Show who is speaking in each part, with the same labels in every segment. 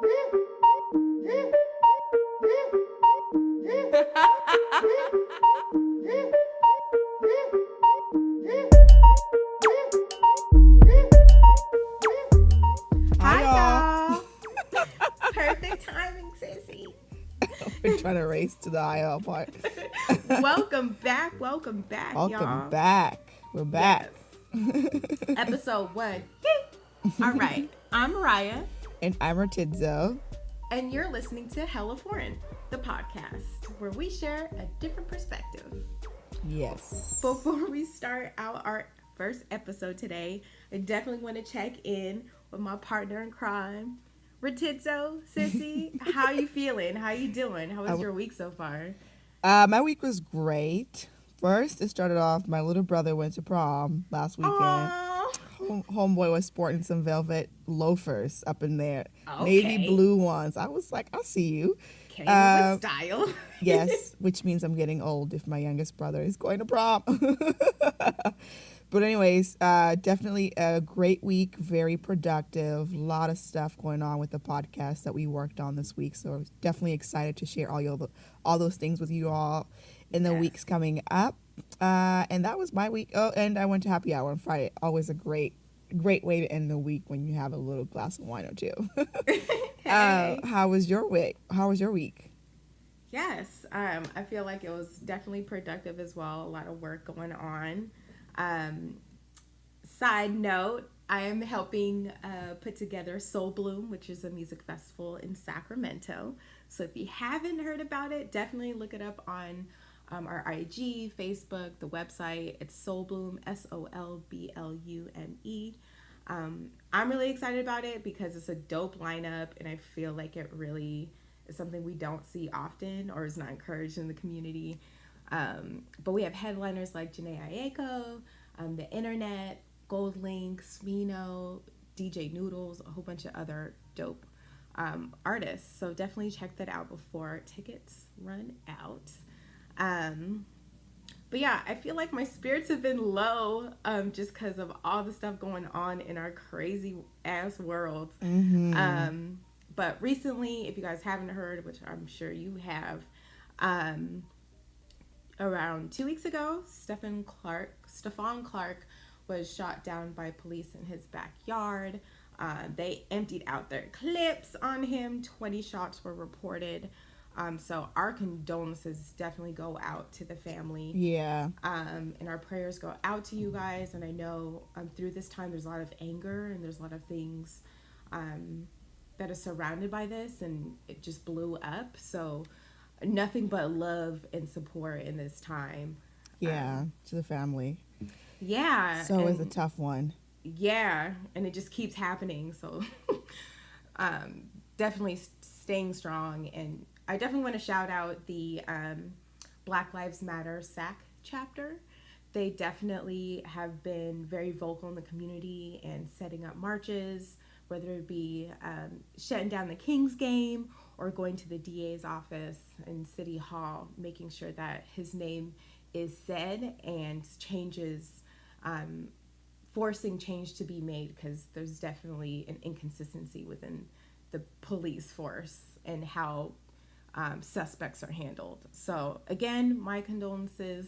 Speaker 1: Perfect timing, sissy.
Speaker 2: We're trying to race to the IL part.
Speaker 1: Welcome back, y'all.
Speaker 2: Welcome back. We're back.
Speaker 1: Yes. Episode 1. All right. I'm Moriah.
Speaker 2: And I'm Ratidzo.
Speaker 1: And you're listening to Hella Foreign, the podcast, where we share a different perspective.
Speaker 2: Yes.
Speaker 1: Before we start out our first episode today, I definitely want to check in with my partner in crime, Ratidzo, sissy. How you feeling? How you doing? How was your week so far?
Speaker 2: My week was great. First, it started off, my little brother went to prom last weekend. Homeboy was sporting some velvet loafers up in there. Okay. Navy blue ones. I was like, I'll see you.
Speaker 1: Came with style.
Speaker 2: Yes, which means I'm getting old if my youngest brother is going to prom. But anyways, definitely a great week, very productive, a lot of stuff going on with the podcast that we worked on this week. So definitely excited to share all those things with you all in the weeks coming up. And that was my week. Oh, and I went to happy hour on Friday. Always a great way to end the week when you have a little glass of wine or two.
Speaker 1: Hey.
Speaker 2: How was your week?
Speaker 1: Yes, I feel like it was definitely productive as well. A lot of work going on. Side note, I am helping put together Soul Bloom, which is a music festival in Sacramento. So if you haven't heard about it, definitely look it up on our IG, Facebook, the website. It's Soul Bloom, SOLBLUME. I'm really excited about it because it's a dope lineup, and I feel like it really is something we don't see often or is not encouraged in the community. But we have headliners like Janae Aiko, The Internet, Gold Link, Smino, DJ Noodles, a whole bunch of other dope artists. So definitely check that out before tickets run out. But yeah, I feel like my spirits have been low just because of all the stuff going on in our crazy ass world. Mm-hmm. But recently, if you guys haven't heard, which I'm sure you have, around 2 weeks ago, Stephon Clark was shot down by police in his backyard. They emptied out their clips on him. 20 shots were reported. So our condolences definitely go out to the family.
Speaker 2: Yeah.
Speaker 1: And our prayers go out to you guys. And I know through this time there's a lot of anger and there's a lot of things that are surrounded by this, and it just blew up. So nothing but love and support in this time.
Speaker 2: Yeah, to the family.
Speaker 1: Yeah.
Speaker 2: So it's a tough one.
Speaker 1: Yeah, and it just keeps happening. So definitely staying strong. And I definitely want to shout out the Black Lives Matter SAC chapter. They definitely have been very vocal in the community and setting up marches, whether it be shutting down the Kings game or going to the DA's office in City Hall, making sure that his name is said and changes, forcing change to be made, because there's definitely an inconsistency within the police force and how suspects are handled. So again, my condolences,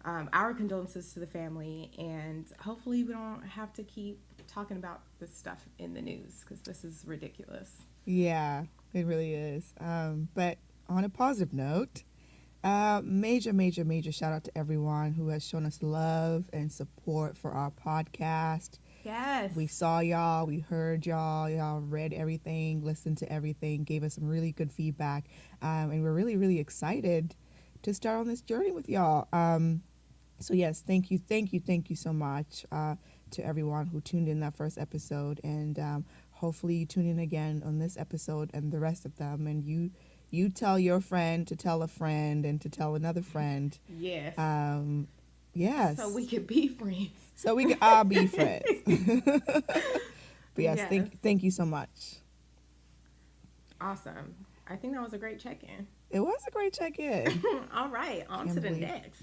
Speaker 1: our condolences to the family, and hopefully we don't have to keep talking about this stuff in the news, because this is ridiculous.
Speaker 2: Yeah, it really is. But on a positive note, major shout out to everyone who has shown us love and support for our podcast.
Speaker 1: Yes.
Speaker 2: We saw y'all, we heard y'all read everything, listened to everything, gave us some really good feedback. And we're really, really excited to start on this journey with y'all. So yes, thank you so much to everyone who tuned in that first episode, and hopefully you tune in again on this episode and the rest of them, and you tell your friend to tell a friend and to tell another friend.
Speaker 1: Yes.
Speaker 2: Yes.
Speaker 1: So we can be friends.
Speaker 2: So we can all be friends. But yes. Thank you so much.
Speaker 1: Awesome. I think that was a great check-in.
Speaker 2: It was a great check-in.
Speaker 1: All right, on to the next.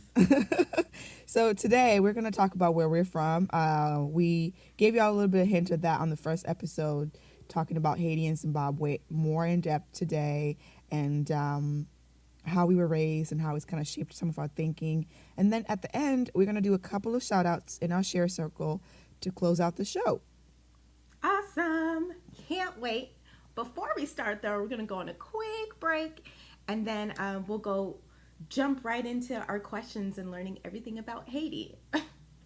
Speaker 2: So today we're going to talk about where we're from. We gave y'all a little bit of hint of that on the first episode. talking about Haiti and Zimbabwe more in depth today, and how we were raised and how it's kind of shaped some of our thinking. And then at the end, we're going to do a couple of shout outs in our share circle to close out the show.
Speaker 1: Awesome. Can't wait. Before we start, though, we're going to go on a quick break, and then we'll go jump right into our questions and learning everything about Haiti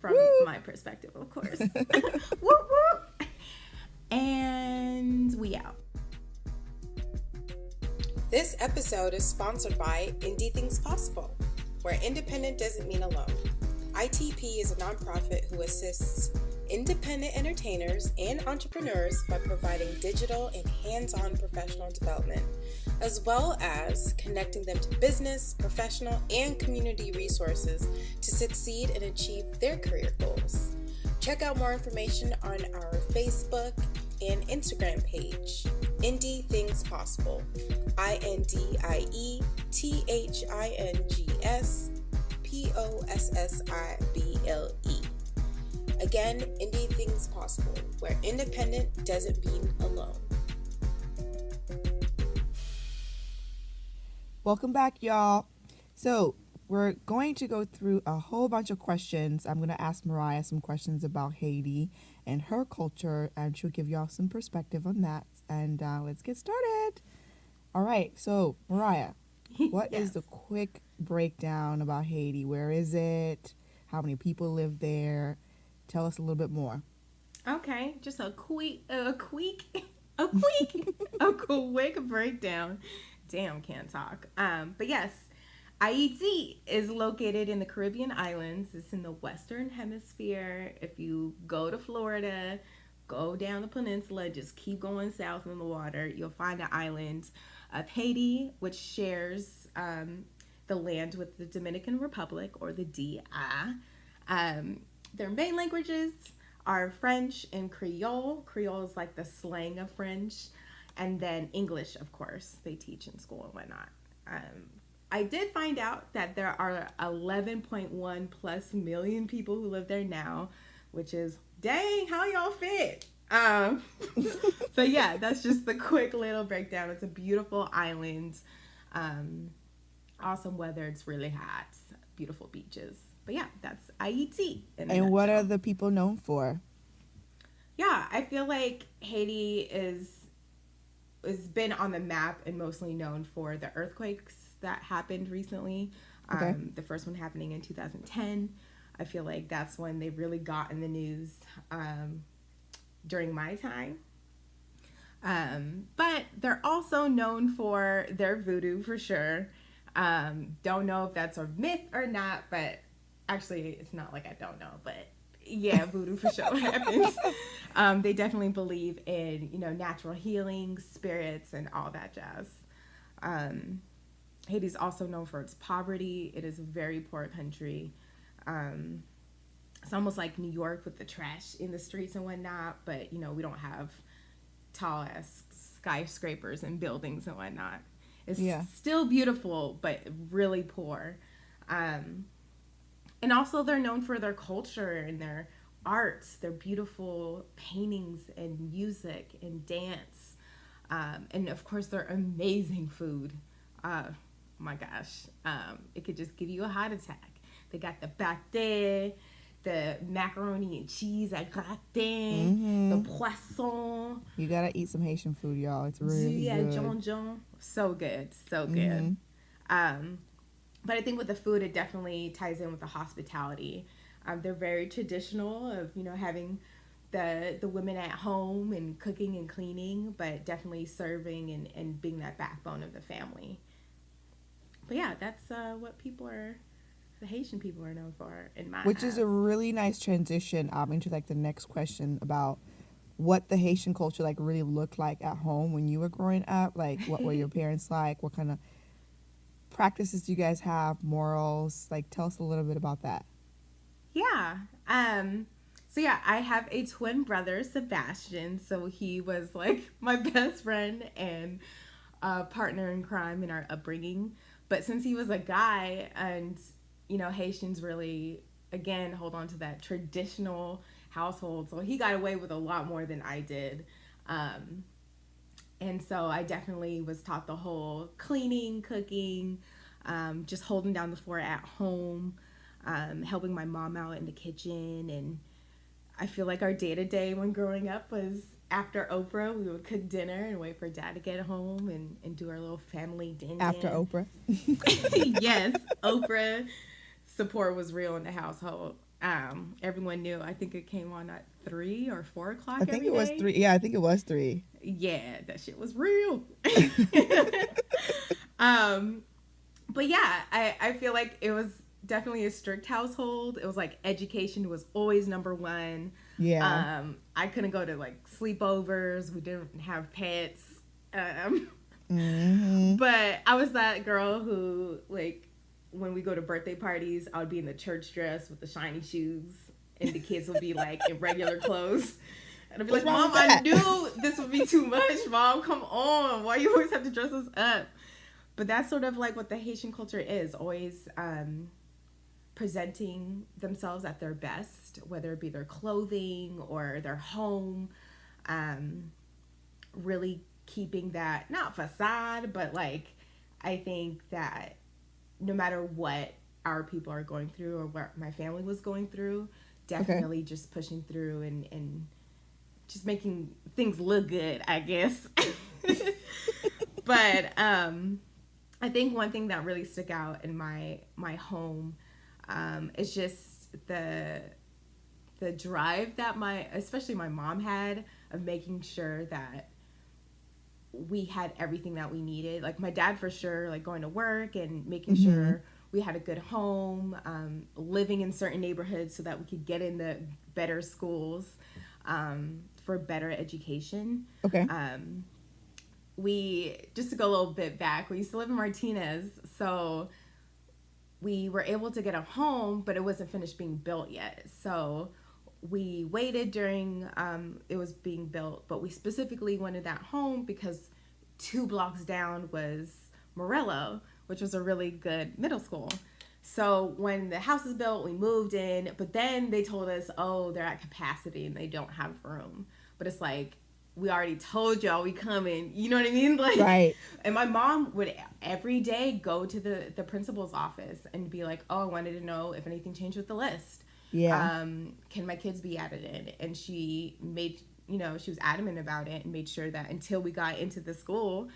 Speaker 1: from
Speaker 2: Woo!
Speaker 1: my perspective, of course. Whoop, whoop. And we out.
Speaker 3: This episode is sponsored by Indie Things Possible, where independent doesn't mean alone. ITP is a nonprofit who assists independent entertainers and entrepreneurs by providing digital and hands-on professional development, as well as connecting them to business, professional, and community resources to succeed and achieve their career goals. Check out more information on our Facebook and Instagram page, Indie Things Possible, INDIETHINGSPOSSIBLE. Again, Indie Things Possible, where independent doesn't mean alone.
Speaker 2: Welcome back, y'all. So we're going to go through a whole bunch of questions. I'm going to ask Moriah some questions about Haiti and her culture, and she'll give y'all some perspective on that. And let's get started. All right. So, Moriah, what
Speaker 1: Yes.
Speaker 2: is the quick breakdown about Haiti? Where is it? How many people live there? Tell us a little bit more.
Speaker 1: Okay, just a quick breakdown. Damn, can't talk. But yes, Haiti is located in the Caribbean islands. It's in the Western Hemisphere. If you go to Florida, go down the peninsula, just keep going south in the water, you'll find the island of Haiti, which shares the land with the Dominican Republic, or the DI. Their main languages are French and Creole. Creole is like the slang of French. And then English, of course, they teach in school and whatnot. I did find out that there are 11.1 plus million people who live there now, which is, dang, how y'all fit? But yeah, that's just the quick little breakdown. It's a beautiful island. Awesome weather. It's really hot. Beautiful beaches. But yeah, that's Haiti.
Speaker 2: And what are the people known for?
Speaker 1: Yeah, I feel like Haiti has been on the map and mostly known for the earthquakes that happened recently.
Speaker 2: Okay.
Speaker 1: The first one happening in 2010. I feel like that's when they really got in the news during my time. But they're also known for their voodoo for sure. Don't know if that's a myth or not, but actually it's not like I don't know, but yeah, voodoo for sure happens. They definitely believe in, natural healing, spirits, and all that jazz. Haiti's also known for its poverty. It is a very poor country. It's almost like New York with the trash in the streets and whatnot, but, we don't have tall ass skyscrapers and buildings and whatnot. It's still beautiful, but really poor. And also they're known for their culture and their arts, their beautiful paintings and music and dance. And of course their amazing food. Oh my gosh. It could just give you a heart attack. They got the pâté, the macaroni and cheese at gratin, the poisson.
Speaker 2: You gotta eat some Haitian food, y'all. It's really good.
Speaker 1: John. So good. So good. But I think with the food, it definitely ties in with the hospitality. They're very traditional of, having the women at home and cooking and cleaning, but definitely serving and being that backbone of the family. But yeah, that's what the Haitian people are known for in my
Speaker 2: Which
Speaker 1: house.
Speaker 2: is a really nice transition into like the next question about what the Haitian culture like really looked like at home when you were growing up. Like, what were your parents like? What kind of practices do you guys have? Morals? Like, tell us a little bit about that.
Speaker 1: Yeah. So yeah, I have a twin brother, Sebastian. So he was like my best friend and partner in crime in our upbringing. But since he was a guy, and Haitians really, again, hold on to that traditional household, so he got away with a lot more than I did. And so I definitely was taught the whole cleaning, cooking, just holding down the fort at home, helping my mom out in the kitchen. And I feel like our day to day when growing up was after Oprah, we would cook dinner and wait for dad to get home and do our little family dinner.
Speaker 2: After Oprah.
Speaker 1: Yes, Oprah support was real in the household. Everyone knew. I think it came on at 3 or 4 o'clock.
Speaker 2: I think it was 3. Yeah, I think it was 3.
Speaker 1: Yeah, that shit was real. But yeah, I feel like it was definitely a strict household. It was like education was always number one.
Speaker 2: Yeah.
Speaker 1: I couldn't go to like sleepovers. We didn't have pets. But I was that girl who, like, when we go to birthday parties, I would be in the church dress with the shiny shoes, and the kids would be like in regular clothes. And I'd be like, Mom, I knew this would be too much. Mom, come on. Why you always have to dress us up? But that's sort of like what the Haitian culture is, always presenting themselves at their best, whether it be their clothing or their home, really keeping that, not facade, but like, I think that no matter what our people are going through or what my family was going through, definitely just pushing through and just making things look good, I guess. But I think one thing that really stuck out in my home is just the drive that especially my mom had of making sure that we had everything that we needed. Like my dad for sure, like going to work and making sure we had a good home, living in certain neighborhoods so that we could get into better schools for better education.
Speaker 2: Okay.
Speaker 1: We, just to go a little bit back, we used to live in Martinez, so we were able to get a home, but it wasn't finished being built yet. So we waited during it was being built, but we specifically wanted that home because 2 blocks down was Morello, which was a really good middle school. So when the house is built, we moved in, but then they told us, oh, they're at capacity and they don't have room. But it's like, we already told y'all we coming. You know what I mean? Like,
Speaker 2: right.
Speaker 1: And my mom would every day go to the principal's office and be like, oh, I wanted to know if anything changed with the list.
Speaker 2: Yeah.
Speaker 1: Can my kids be added in? And she made, she was adamant about it and made sure that until we got into the school,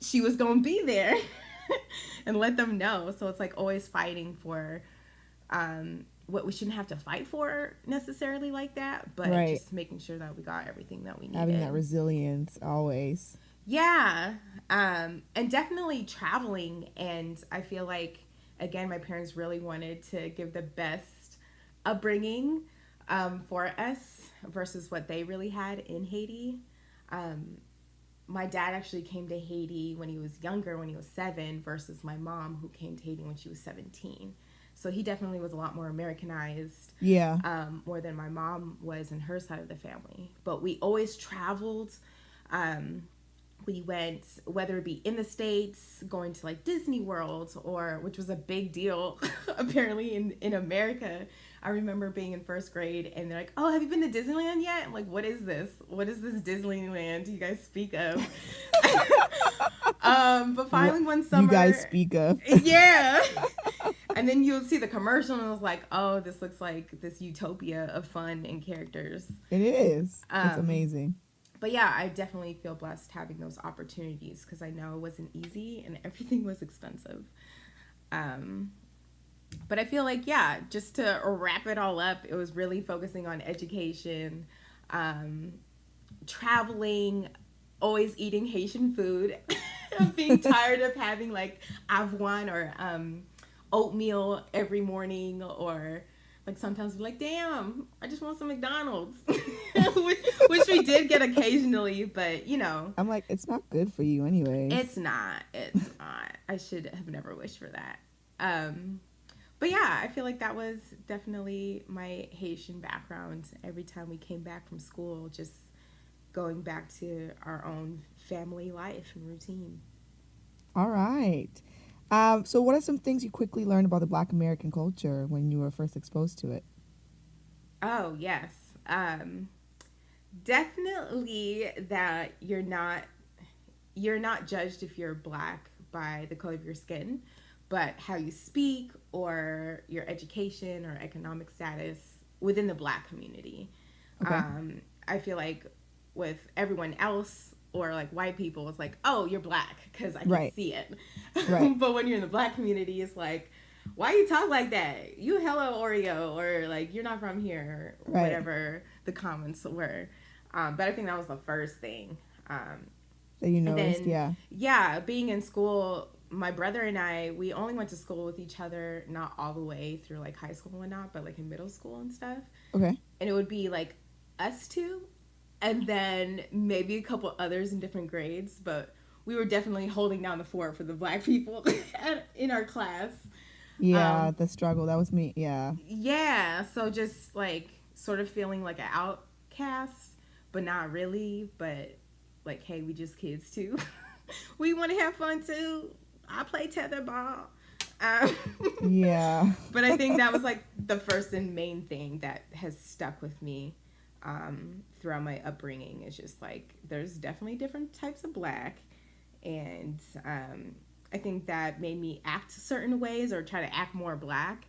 Speaker 1: she was going to be there and let them know. So it's like always fighting for what we shouldn't have to fight for necessarily like that, but just making sure that we got everything that we needed.
Speaker 2: Having that resilience always.
Speaker 1: Yeah. And definitely traveling. And I feel like, again, my parents really wanted to give the best upbringing for us versus what they really had in Haiti. My dad actually came to Haiti when he was younger, when he was 7, versus my mom, who came to Haiti when she was 17. So he definitely was a lot more Americanized.
Speaker 2: Yeah.
Speaker 1: More than my mom was in her side of the family. But we always traveled. We went, whether it be in the States, going to like Disney World, which was a big deal apparently in America. I remember being in 1st grade and they're like, oh, have you been to Disneyland yet? I'm like, what is this? What is this Disneyland you guys speak of? But finally one summer.
Speaker 2: You guys speak of.
Speaker 1: Yeah. And then you'll see the commercial and it was like, oh, this looks like this utopia of fun and characters.
Speaker 2: It is. It's amazing.
Speaker 1: But yeah, I definitely feel blessed having those opportunities because I know it wasn't easy and everything was expensive. But I feel like, yeah, just to wrap it all up, it was really focusing on education, traveling, always eating Haitian food, being tired of having like avoine or oatmeal every morning, or like sometimes we're like, damn, I just want some McDonald's, which we did get occasionally, but
Speaker 2: I'm like, it's not good for you anyway.
Speaker 1: It's not. I should have never wished for that. But yeah, I feel like that was definitely my Haitian background. Every time we came back from school, just going back to our own family life and routine.
Speaker 2: All right. So what are some things you quickly learned about the Black American culture when you were first exposed to it?
Speaker 1: Oh, yes. Definitely that you're not judged if you're black by the color of your skin, but how you speak or your education or economic status within the black community.
Speaker 2: Okay.
Speaker 1: I feel like with everyone else or like white people, it's like, oh, you're black because I can
Speaker 2: Right.
Speaker 1: see it.
Speaker 2: Right.
Speaker 1: But when you're in the black community, it's like, why you talk like that? You hello Oreo, or like you're not from here, or
Speaker 2: Right.
Speaker 1: whatever the comments were. But I think that was the first thing.
Speaker 2: That you
Speaker 1: And
Speaker 2: noticed,
Speaker 1: then,
Speaker 2: yeah.
Speaker 1: being in school, my brother and I, we only went to school with each other, not all the way through like high school and whatnot, but like in middle school and stuff.
Speaker 2: Okay.
Speaker 1: And it would be like us two, and then maybe a couple others in different grades, but we were definitely holding down the fort for the black people in our class.
Speaker 2: Yeah, the struggle. That was me. Yeah.
Speaker 1: Yeah, so just like sort of feeling like an outcast, but not really, but like, hey, we just kids too. We want to have fun too. I play tetherball. Um,
Speaker 2: Yeah.
Speaker 1: but I think that was like the first and main thing that has stuck with me throughout my upbringing. Is just like there's definitely different types of black, and I think that made me act certain ways or try to act more black.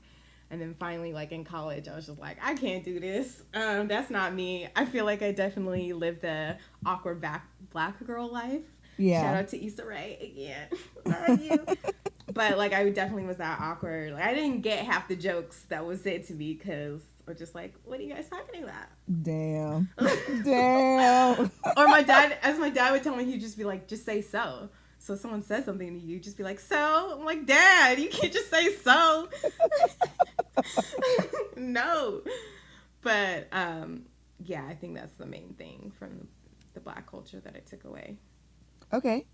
Speaker 1: And then finally, like in college, I was just like, I can't do this. That's not me. I feel like I definitely lived the awkward black girl life.
Speaker 2: Yeah.
Speaker 1: Shout out to Issa Rae again. Love you. But like, I definitely was that awkward. Like, I didn't get half the jokes that was said to me because we're just like, what are you guys talking about?
Speaker 2: Damn. Damn.
Speaker 1: Or my dad would tell me, he'd just be like, just say so. So if someone says something to you, just be like, so? I'm like, Dad, you can't just say so. No. But yeah, I think that's the main thing from the black culture that I took away.
Speaker 2: Okay.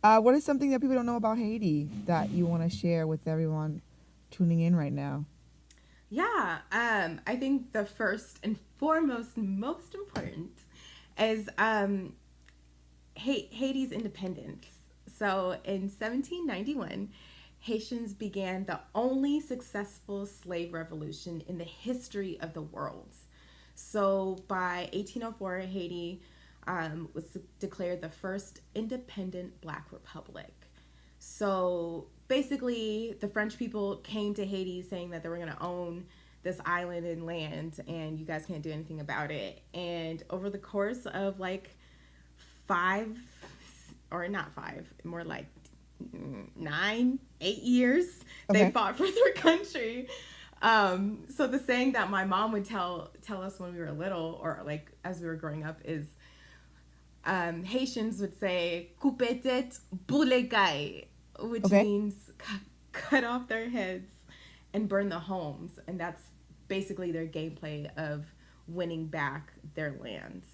Speaker 2: What is something that people don't know about Haiti that you want to share with everyone tuning in right now?
Speaker 1: Yeah, I think the first and foremost, most important is Haiti's independence. So in 1791, Haitians began the only successful slave revolution in the history of the world. So by 1804, Haiti was declared the first independent black republic. So basically, the French people came to Haiti saying that they were going to own this island and land, and you guys can't do anything about it. And over the course of like 5, or not 5, more like 9, 8 years,
Speaker 2: Okay.
Speaker 1: they fought for their country. So the saying that my mom would tell us when we were little, or like as we were growing up, is Haitians would say "couper tête pour les cailles," which
Speaker 2: Okay.
Speaker 1: means cut off their heads and burn the homes, and that's basically their gameplay of winning back their lands.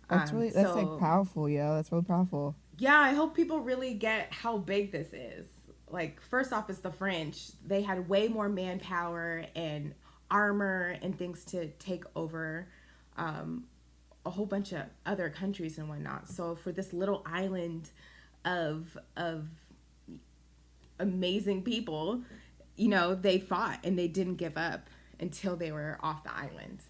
Speaker 2: That's really, that's like powerful, yo. That's really powerful.
Speaker 1: Yeah, I hope people really get how big this is. Like, first off, it's the French. They had way more manpower and armor and things to take over a whole bunch of other countries and whatnot. So for this little island of amazing people, you know, they fought and they didn't give up until they were off the island.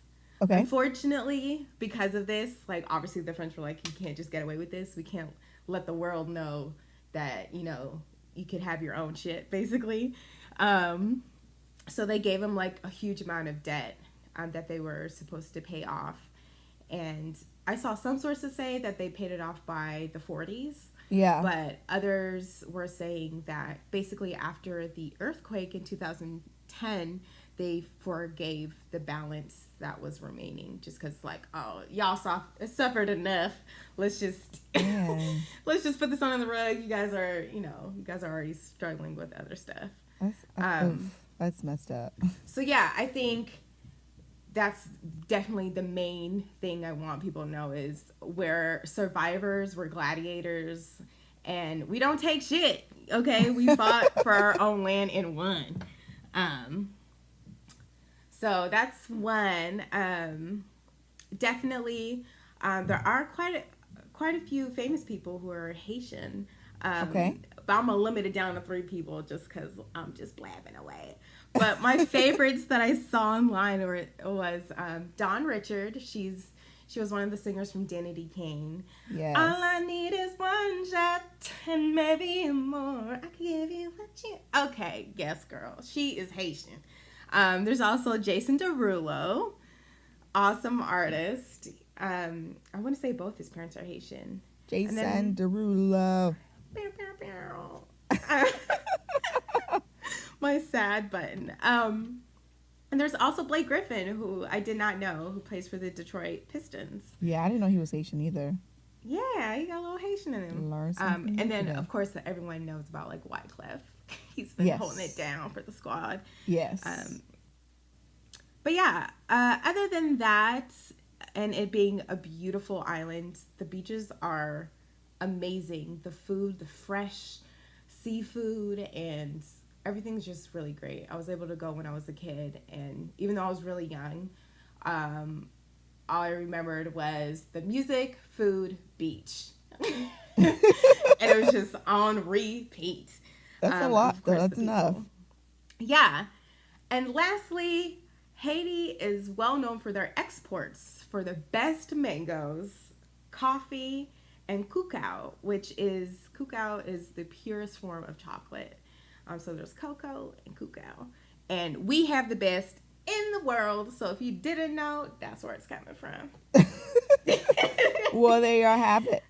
Speaker 2: Okay.
Speaker 1: Unfortunately, because of this, like, obviously the French were like, you can't just get away with this. We can't let the world know that, you know, you could have your own shit, basically. So they gave them like a huge amount of debt that they were supposed to pay off. And I saw some sources say that they paid it off by the 40s.
Speaker 2: Yeah.
Speaker 1: But others were saying that basically after the earthquake in 2010, they forgave the balance that was remaining, just because, like, oh, y'all suffered enough. Let's just let's just put this on the rug. You guys are already struggling with other stuff.
Speaker 2: That's messed up.
Speaker 1: So yeah, I think that's definitely the main thing I want people to know is we're survivors, we're gladiators, and we don't take shit. Okay, we fought for our own land and won. So that's one. Definitely, there are quite a few famous people who are Haitian.
Speaker 2: Okay.
Speaker 1: But I'm gonna limit it down to 3 people just because I'm just blabbing away. But my favorites that I saw online was Dawn Richard. She's She was one of the singers from Danity Kane.
Speaker 2: Yes.
Speaker 1: All I need is one shot and maybe more. I can give you what you... Okay, yes, girl. She is Haitian. There's also Jason Derulo, awesome artist. I want to say both his parents are Haitian.
Speaker 2: Jason Derulo.
Speaker 1: My sad button. And there's also Blake Griffin, who I did not know, who plays for the Detroit Pistons.
Speaker 2: Yeah, I didn't know he was Haitian either.
Speaker 1: Yeah, he got a little Haitian in him. And then, of course, everyone knows about, like, Wyclef. He's been holding it down for the squad.
Speaker 2: Yes.
Speaker 1: But, yeah, other than that, and it being a beautiful island, the beaches are amazing. The food, the fresh seafood, and everything's just really great. I was able to go when I was a kid, and even though I was really young, all I remembered was the music, food, beach. And it was just on repeat.
Speaker 2: That's a lot, though. That's enough.
Speaker 1: Yeah. And lastly, Haiti is well known for their exports for the best mangoes, coffee, and cacao, which is the purest form of chocolate. So there's cocoa and cacao. And we have the best in the world. So if you didn't know, that's where it's coming from.
Speaker 2: Well, there you have it.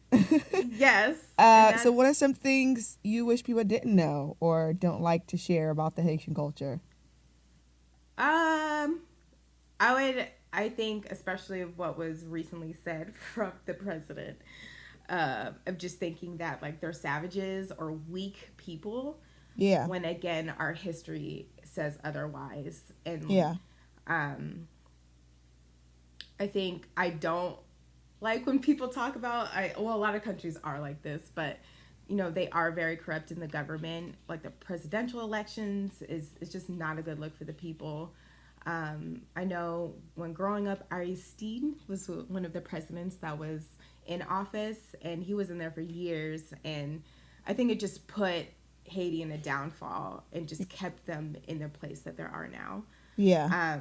Speaker 1: Yes.
Speaker 2: So what are some things you wish people didn't know or don't like to share about the Haitian culture?
Speaker 1: I think, especially of what was recently said from the president, of just thinking that, like, they're savages or weak people.
Speaker 2: Yeah.
Speaker 1: When, again, our history says otherwise. And
Speaker 2: yeah.
Speaker 1: I think I don't like when people talk about, a lot of countries are like this, but, you know, they are very corrupt in the government. Like, the presidential elections is just not a good look for the people. I know when growing up, Ashitey was one of the presidents that was in office, and he was in there for years, and I think it just put Haiti in a downfall and just kept them in the place that they are now.
Speaker 2: Yeah.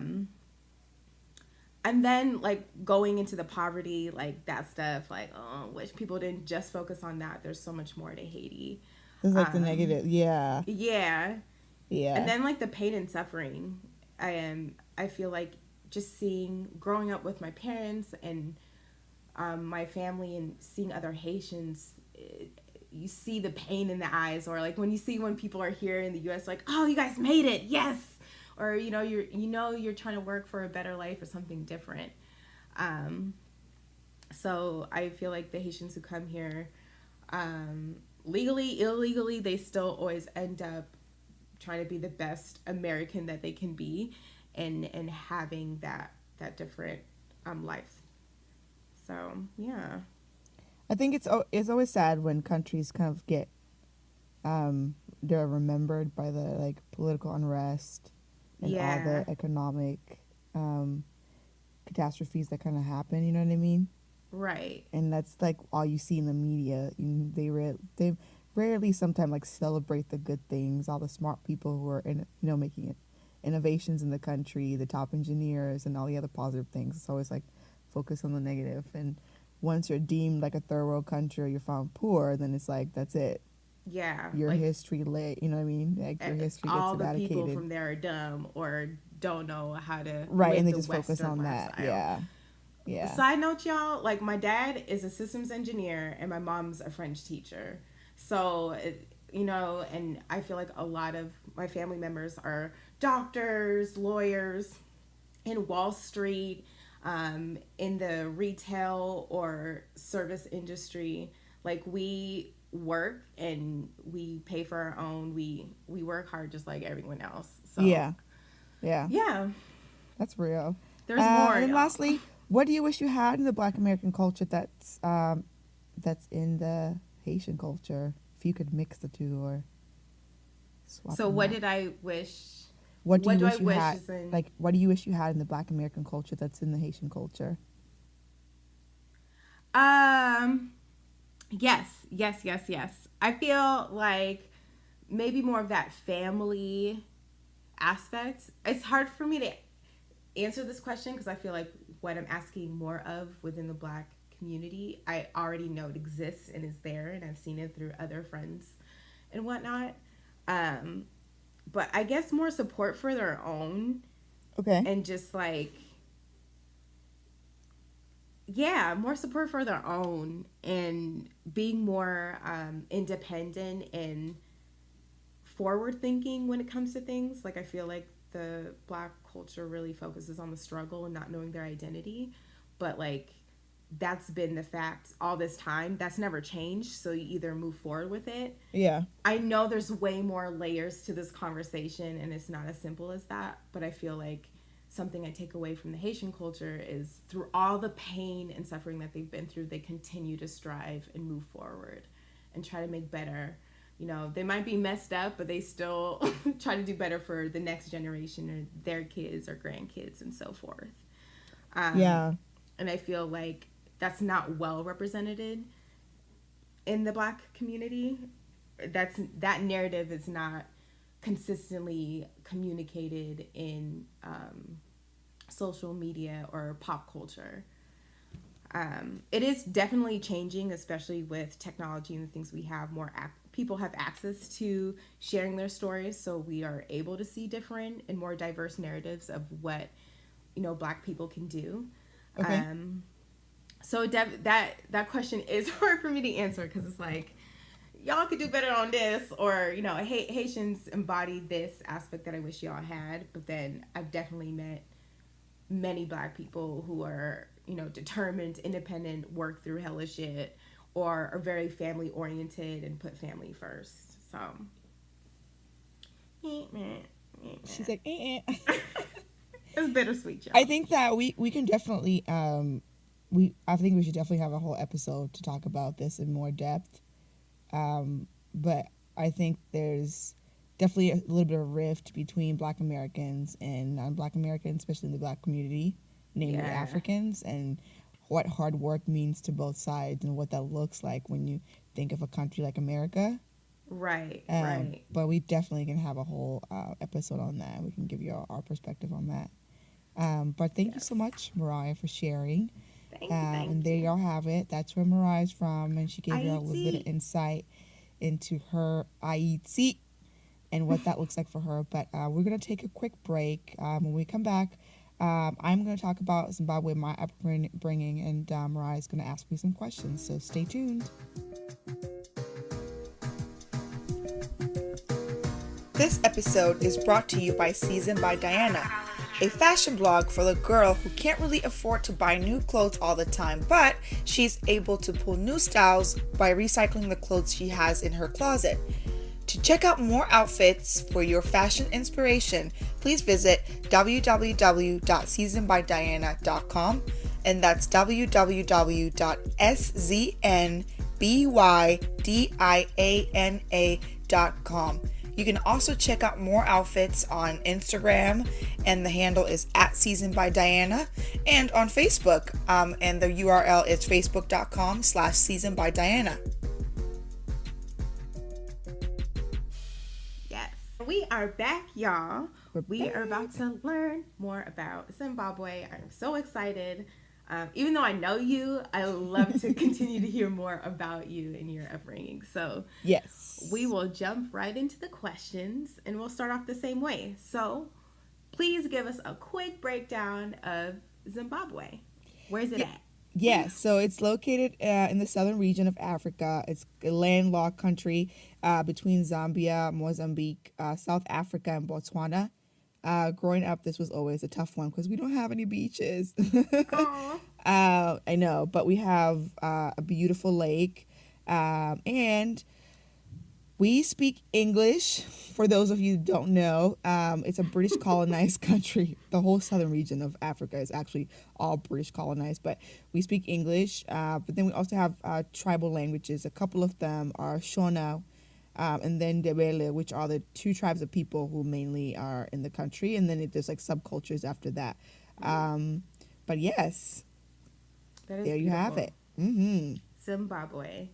Speaker 1: And then, like, going into the poverty, like, that stuff, like, wish people didn't just focus on that. There's so much more to Haiti.
Speaker 2: There's, like, the negative. Yeah.
Speaker 1: Yeah.
Speaker 2: Yeah.
Speaker 1: And then, like, the pain and suffering. I feel like just growing up with my parents and my family and seeing other Haitians, you see the pain in the eyes, or like when people are here in the U.S., like, oh, you guys made it, yes, or you're trying to work for a better life or something different. So I feel like the Haitians who come here, legally, illegally, they still always end up trying to be the best American that they can be, and having that different life. So yeah.
Speaker 2: I think it's always sad when countries kind of get they're remembered by the, like, political unrest and all the economic catastrophes that kind of happen. You know what I mean?
Speaker 1: Right.
Speaker 2: And that's, like, all you see in the media. They rarely sometimes, like, celebrate the good things, all the smart people who are making innovations in the country, the top engineers, and all the other positive things. It's always, like, focus on the negative. And once you're deemed like a third world country or you're found poor, then it's like, that's it.
Speaker 1: Yeah.
Speaker 2: Your history late, you know what I mean? Like, your history gets
Speaker 1: all
Speaker 2: eradicated.
Speaker 1: The people from there are dumb or don't know how to
Speaker 2: right, and they
Speaker 1: the
Speaker 2: just focus on that.
Speaker 1: Lifestyle.
Speaker 2: Yeah.
Speaker 1: Side note, y'all, like, my dad is a systems engineer and my mom's a French teacher. So, and I feel like a lot of my family members are doctors, lawyers, in Wall Street, in the retail or service industry. Like, we work and we pay for our own. We work hard just like everyone else. So
Speaker 2: yeah,
Speaker 1: that's
Speaker 2: real.
Speaker 1: There's more.
Speaker 2: And lastly, what do you wish you had in the Black American culture that's in the Haitian culture? If you could mix the two or swap.
Speaker 1: So what did I wish?
Speaker 2: What do you wish you had? Like, what do you wish you had in the Black American culture that's in the Haitian culture?
Speaker 1: Yes. I feel like maybe more of that family aspect. It's hard for me to answer this question because I feel like what I'm asking more of within the Black community. I already know it exists and is there, and I've seen it through other friends and whatnot. But I guess more support for their own.
Speaker 2: Okay.
Speaker 1: And just like, yeah, more support for their own and being more independent and forward thinking when it comes to things. Like, I feel like the Black culture really focuses on the struggle and not knowing their identity. But like, that's been the fact all this time. That's never changed. So you either move forward with it.
Speaker 2: Yeah.
Speaker 1: I know there's way more layers to this conversation and it's not as simple as that. But I feel like something I take away from the Haitian culture is through all the pain and suffering that they've been through, they continue to strive and move forward and try to make better. You know, they might be messed up, but they still try to do better for the next generation or their kids or grandkids and so forth.
Speaker 2: Yeah.
Speaker 1: And I feel like that's not well represented in the Black community. That narrative is not consistently communicated in social media or pop culture. It is definitely changing, especially with technology and the things we have. More people have access to sharing their stories, so we are able to see different and more diverse narratives of what, you know, Black people can do.
Speaker 2: Okay.
Speaker 1: So that question is hard for me to answer because it's like, y'all could do better on this, or, you know, Haitians embody this aspect that I wish y'all had. But then I've definitely met many Black people who are, you know, determined, independent, work through hella shit, or are very family oriented and put family first. So
Speaker 2: She's like, eh.
Speaker 1: It's bittersweet, y'all.
Speaker 2: I think that we can definitely I think we should definitely have a whole episode to talk about this in more depth. But I think there's definitely a little bit of a rift between Black Americans and non-Black Americans, especially in the Black community, namely Africans, and what hard work means to both sides and what that looks like when you think of a country like America.
Speaker 1: Right.
Speaker 2: But we definitely can have a whole episode on that. We can give you our perspective on that. But thank you so much, Moriah, for sharing.
Speaker 1: Thank
Speaker 2: And there
Speaker 1: you.
Speaker 2: y'all have it. That's where Mariah's from, and she gave you a little bit of
Speaker 1: Haiti.
Speaker 2: insight into her Haiti and what that looks like for her. But we're going to take a quick break. When we come back, I'm going to talk about Zimbabwe, my upbringing, and Mariah's going to ask me some questions. So stay tuned. This episode is brought to you by Season by Diana, a fashion blog for the girl who can't really afford to buy new clothes all the time, but she's able to pull new styles by recycling the clothes she has in her closet. To check out more outfits for your fashion inspiration, please visit www.seasonbydiana.com, and that's www.seasonbydiana.com. You can also check out more outfits on Instagram, and the handle is @seasonbydiana, and on Facebook, and the URL is facebook.com/seasonbydiana.
Speaker 1: Yes. We are back, y'all. We are about to learn more about Zimbabwe. I'm so excited. Even though I know you, I love to continue to hear more about you and your upbringing. So
Speaker 2: yes,
Speaker 1: we will jump right into the questions, and we'll start off the same way. So please give us a quick breakdown of Zimbabwe. Where's it at?
Speaker 2: Yes, so it's located in the southern region of Africa. It's a landlocked country between Zambia, Mozambique, South Africa, and Botswana. Growing up, this was always a tough one because we don't have any beaches. I know, but we have a beautiful lake, and we speak English. For those of you who don't know, it's a British colonized country. The whole southern region of Africa is actually all British colonized, but we speak English. But then we also have tribal languages. A couple of them are Shona, and then Debele, which are the two tribes of people who mainly are in the country. And then there's like subcultures after that. But yes, there you have it. Mm-hmm.
Speaker 1: Zimbabwe.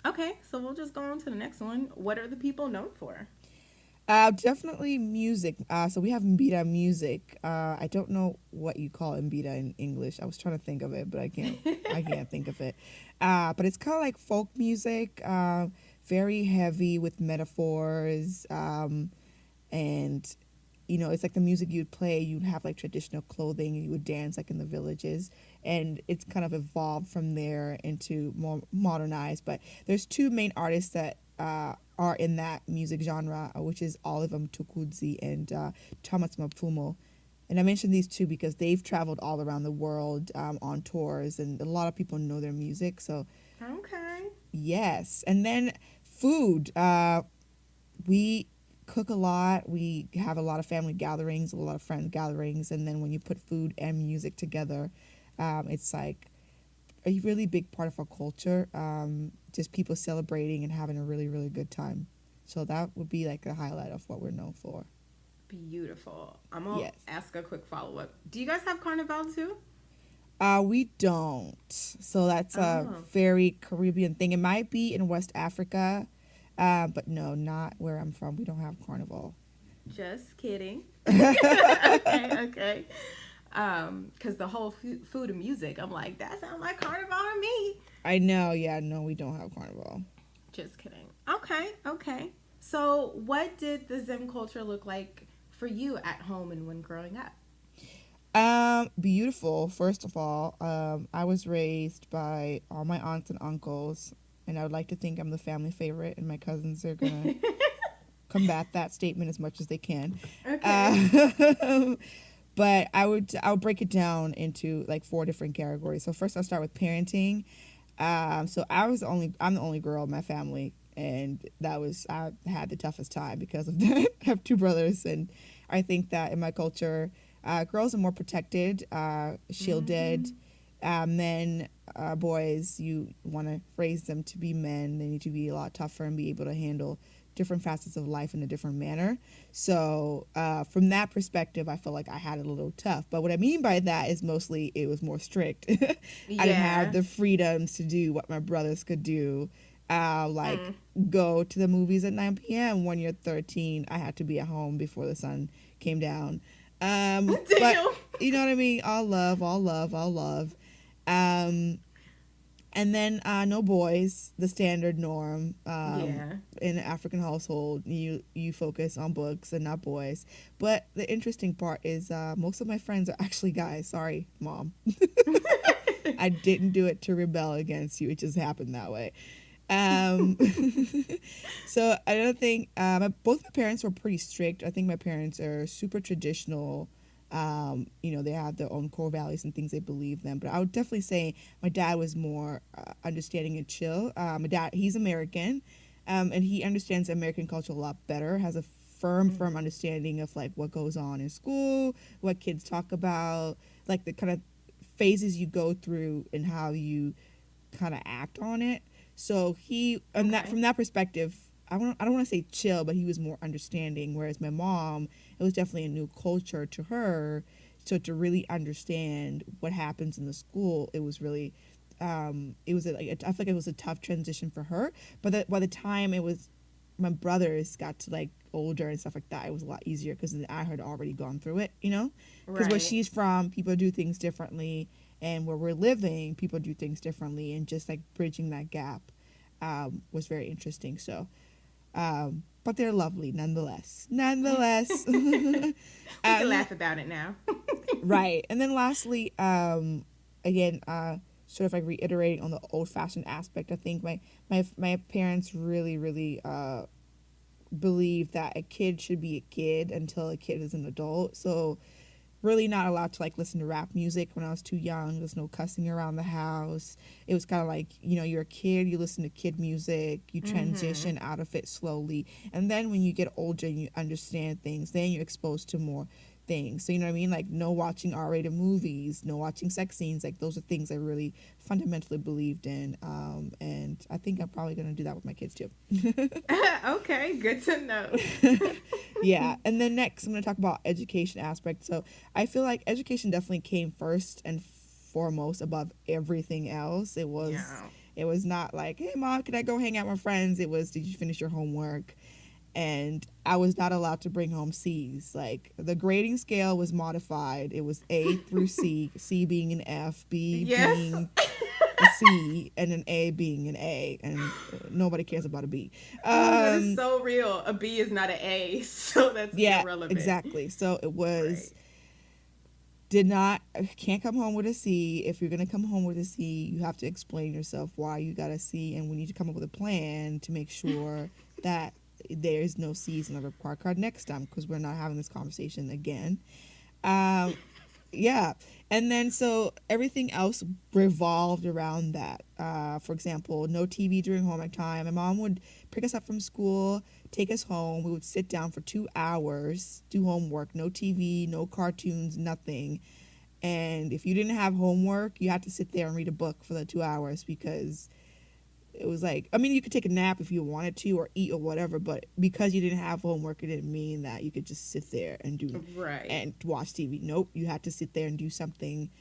Speaker 1: Okay, so we'll just go on to the next one. What are the people known for?
Speaker 2: Definitely music. So we have mbira music. I don't know what you call mbira in English. I was trying to think of it, but I can't. I can't think of it. But it's kind of like folk music. Very heavy with metaphors. And it's like the music you'd play. You'd have like traditional clothing. And you would dance like in the villages, and it's kind of evolved from there into more modernized. But there's two main artists that are in that music genre, which is Olive Mtukudzi and Thomas Mapfumo. And I mentioned these two because they've traveled all around the world on tours, and a lot of people know their music. So,
Speaker 1: Okay.
Speaker 2: yes. And then food. We cook a lot. We have a lot of family gatherings, a lot of friend gatherings. And then when you put food and music together, it's like a really big part of our culture. Just people celebrating and having a really, really good time. So that would be like the highlight of what we're known for.
Speaker 1: Beautiful. I'm gonna
Speaker 2: Yes.
Speaker 1: ask a quick follow up. Do you guys have Carnival too?
Speaker 2: We don't. So that's a
Speaker 1: Oh.
Speaker 2: very Caribbean thing. It might be in West Africa, but no, not where I'm from. We don't have carnival.
Speaker 1: Just kidding. Okay. Because the whole food and music, I'm like, that sounds like Carnival to me.
Speaker 2: I know. Yeah, no, we don't have carnival.
Speaker 1: Just kidding. Okay. So, what did the Zim culture look like for you at home and when growing up?
Speaker 2: Beautiful. First of all, I was raised by all my aunts and uncles, and I would like to think I'm the family favorite, and my cousins are gonna combat that statement as much as they can.
Speaker 1: Okay.
Speaker 2: But I'll break it down into like four different categories. So first I'll start with parenting. So I'm the only girl in my family, and I had the toughest time because of that. I have two brothers, and I think that in my culture, girls are more protected, shielded. Men, boys, you want to raise them to be men. They need to be a lot tougher and be able to handle different facets of life in a different manner. So from that perspective, I feel like I had it a little tough. But what I mean by that is mostly it was more strict. I didn't have the freedoms to do what my brothers could do. Like go to the movies at 9 p.m. when you're 13. I had to be at home before the sun came down. But you know what I mean? All love. And then no boys, the standard norm. In an African household, you focus on books and not boys. But the interesting part is most of my friends are actually guys. Sorry, Mom. I didn't do it to rebel against you. It just happened that way. So I don't think both my parents were pretty strict. I think my parents are super traditional. They have their own core values and things they believe in. But I would definitely say my dad was more understanding and chill. My dad, he's American, and he understands American culture a lot better. Has a firm understanding of like what goes on in school, what kids talk about, like the kind of phases you go through and how you kind of act on it. So that from that perspective, I don't want to say chill, but he was more understanding. Whereas my mom, it was definitely a new culture to her. So to really understand what happens in the school, it was really, I feel like it was a tough transition for her. But by the time my brothers got to like older and stuff like that, it was a lot easier because I had already gone through it, Because where she's from, people do things differently. And where we're living, people do things differently. And just like bridging that gap was very interesting. So, but they're lovely nonetheless.
Speaker 1: We can laugh about it now.
Speaker 2: Right. And then lastly, again, sort of like reiterating on the old-fashioned aspect, I think my parents really, really believe that a kid should be a kid until a kid is an adult. So really not allowed to like listen to rap music when I was too young. There's no cussing around the house. It was kind of like, you're a kid, you listen to kid music, you transition out of it slowly. And then when you get older and you understand things, then you're exposed to more things. So you know what I mean? Like no watching R-rated movies, no watching sex scenes. Like those are things I really fundamentally believed in. And I think I'm probably going to do that with my kids too.
Speaker 1: Okay, good to know.
Speaker 2: Yeah. And then next I'm going to talk about education aspect. So I feel like education definitely came first and foremost above everything else. It was not like, hey Mom, can I go hang out with my friends? It was, did you finish your homework? and I was not allowed to bring home C's. Like, the grading scale was modified. It was A through C, C being an F, B
Speaker 1: Yes.
Speaker 2: being a C, and an A being an A, and nobody cares about a B.
Speaker 1: Oh, that is so real. A B is not an A, so that's
Speaker 2: Yeah,
Speaker 1: irrelevant.
Speaker 2: exactly. So it was,
Speaker 1: Right.
Speaker 2: can't come home with a C. If you're going to come home with a C, you have to explain yourself why you got a C, and we need to come up with a plan to make sure that there's no C's on the report card next time, because we're not having this conversation again. Um, yeah. And then so everything else revolved around that. For example, no TV during homework time. My mom would pick us up from school, take us home. We would sit down for 2 hours, do homework, no TV, no cartoons, nothing. And if you didn't have homework, you had to sit there and read a book for the 2 hours, because it was like, I mean, you could take a nap if you wanted to, or eat or whatever, but because you didn't have homework, it didn't mean that you could just sit there and do
Speaker 1: Right.
Speaker 2: and watch TV. Nope, you had to sit there and do something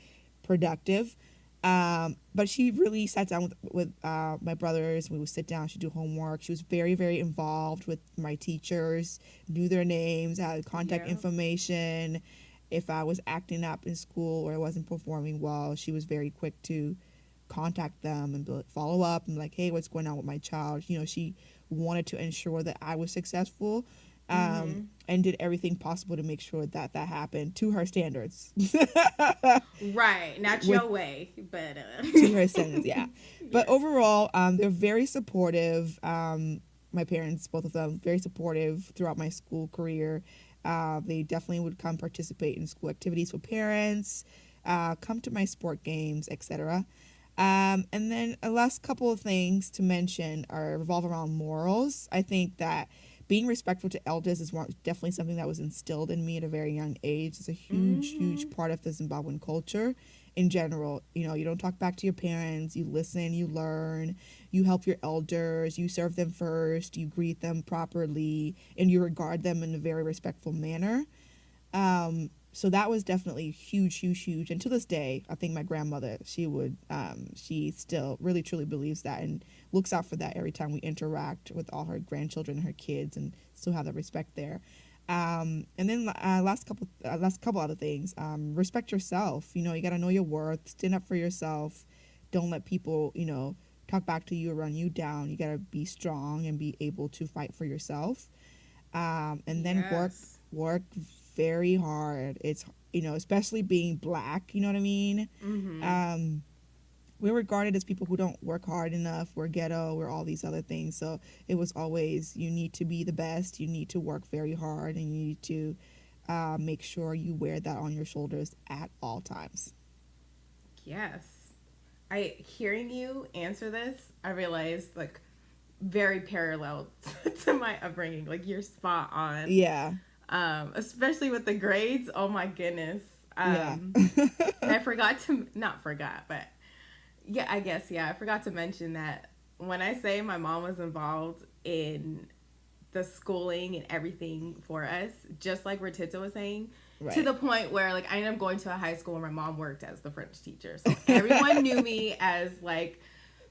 Speaker 2: productive. But she really sat down with my brothers. We would sit down. She'd do homework. She was very, very involved with my teachers, knew their names, had contact
Speaker 1: Yeah.
Speaker 2: information. If I was acting up in school or I wasn't performing well, she was very quick to contact them and follow up and like, hey, what's going on with my child? You know, she wanted to ensure that I was successful, and did everything possible to make sure that that happened to her standards.
Speaker 1: Right. Not
Speaker 2: With-
Speaker 1: your way, but
Speaker 2: to her standards, yeah. But overall, they're very supportive. My parents, both of them, very supportive throughout my school career. They definitely would come participate in school activities for parents, come to my sport games, etc. And then a last couple of things to mention are revolve around morals. I think that being respectful to elders is definitely something that was instilled in me at a very young age. It's a huge, huge part of the Zimbabwean culture in general. You know, you don't talk back to your parents, you listen, you learn, you help your elders, you serve them first, you greet them properly, and you regard them in a very respectful manner. So that was definitely huge, huge, huge. And to this day, I think my grandmother, she still really, truly believes that and looks out for that every time we interact with all her grandchildren and her kids, and still have that respect there. And then last couple other things. Respect yourself. You know, you got to know your worth. Stand up for yourself. Don't let people, talk back to you or run you down. You got to be strong and be able to fight for yourself. And then
Speaker 1: Yes.
Speaker 2: work very hard. It's, especially being black, you know what I mean? We're regarded as people who don't work hard enough. We're ghetto, we're all these other things. So it was always, you need to be the best, you need to work very hard, and you need to make sure you wear that on your shoulders at all times.
Speaker 1: Yes. Hearing you answer this, I realized like very parallel to my upbringing. Like you're spot on.
Speaker 2: Yeah.
Speaker 1: Especially with the grades. Oh my goodness.
Speaker 2: Yeah.
Speaker 1: I forgot to not forgot, but yeah, I guess I forgot to mention that when I say my mom was involved in the schooling and everything for us, just like Ratidzo was saying,
Speaker 2: Right.
Speaker 1: to the point where like I ended up going to a high school where my mom worked as the French teacher, so everyone knew me as like,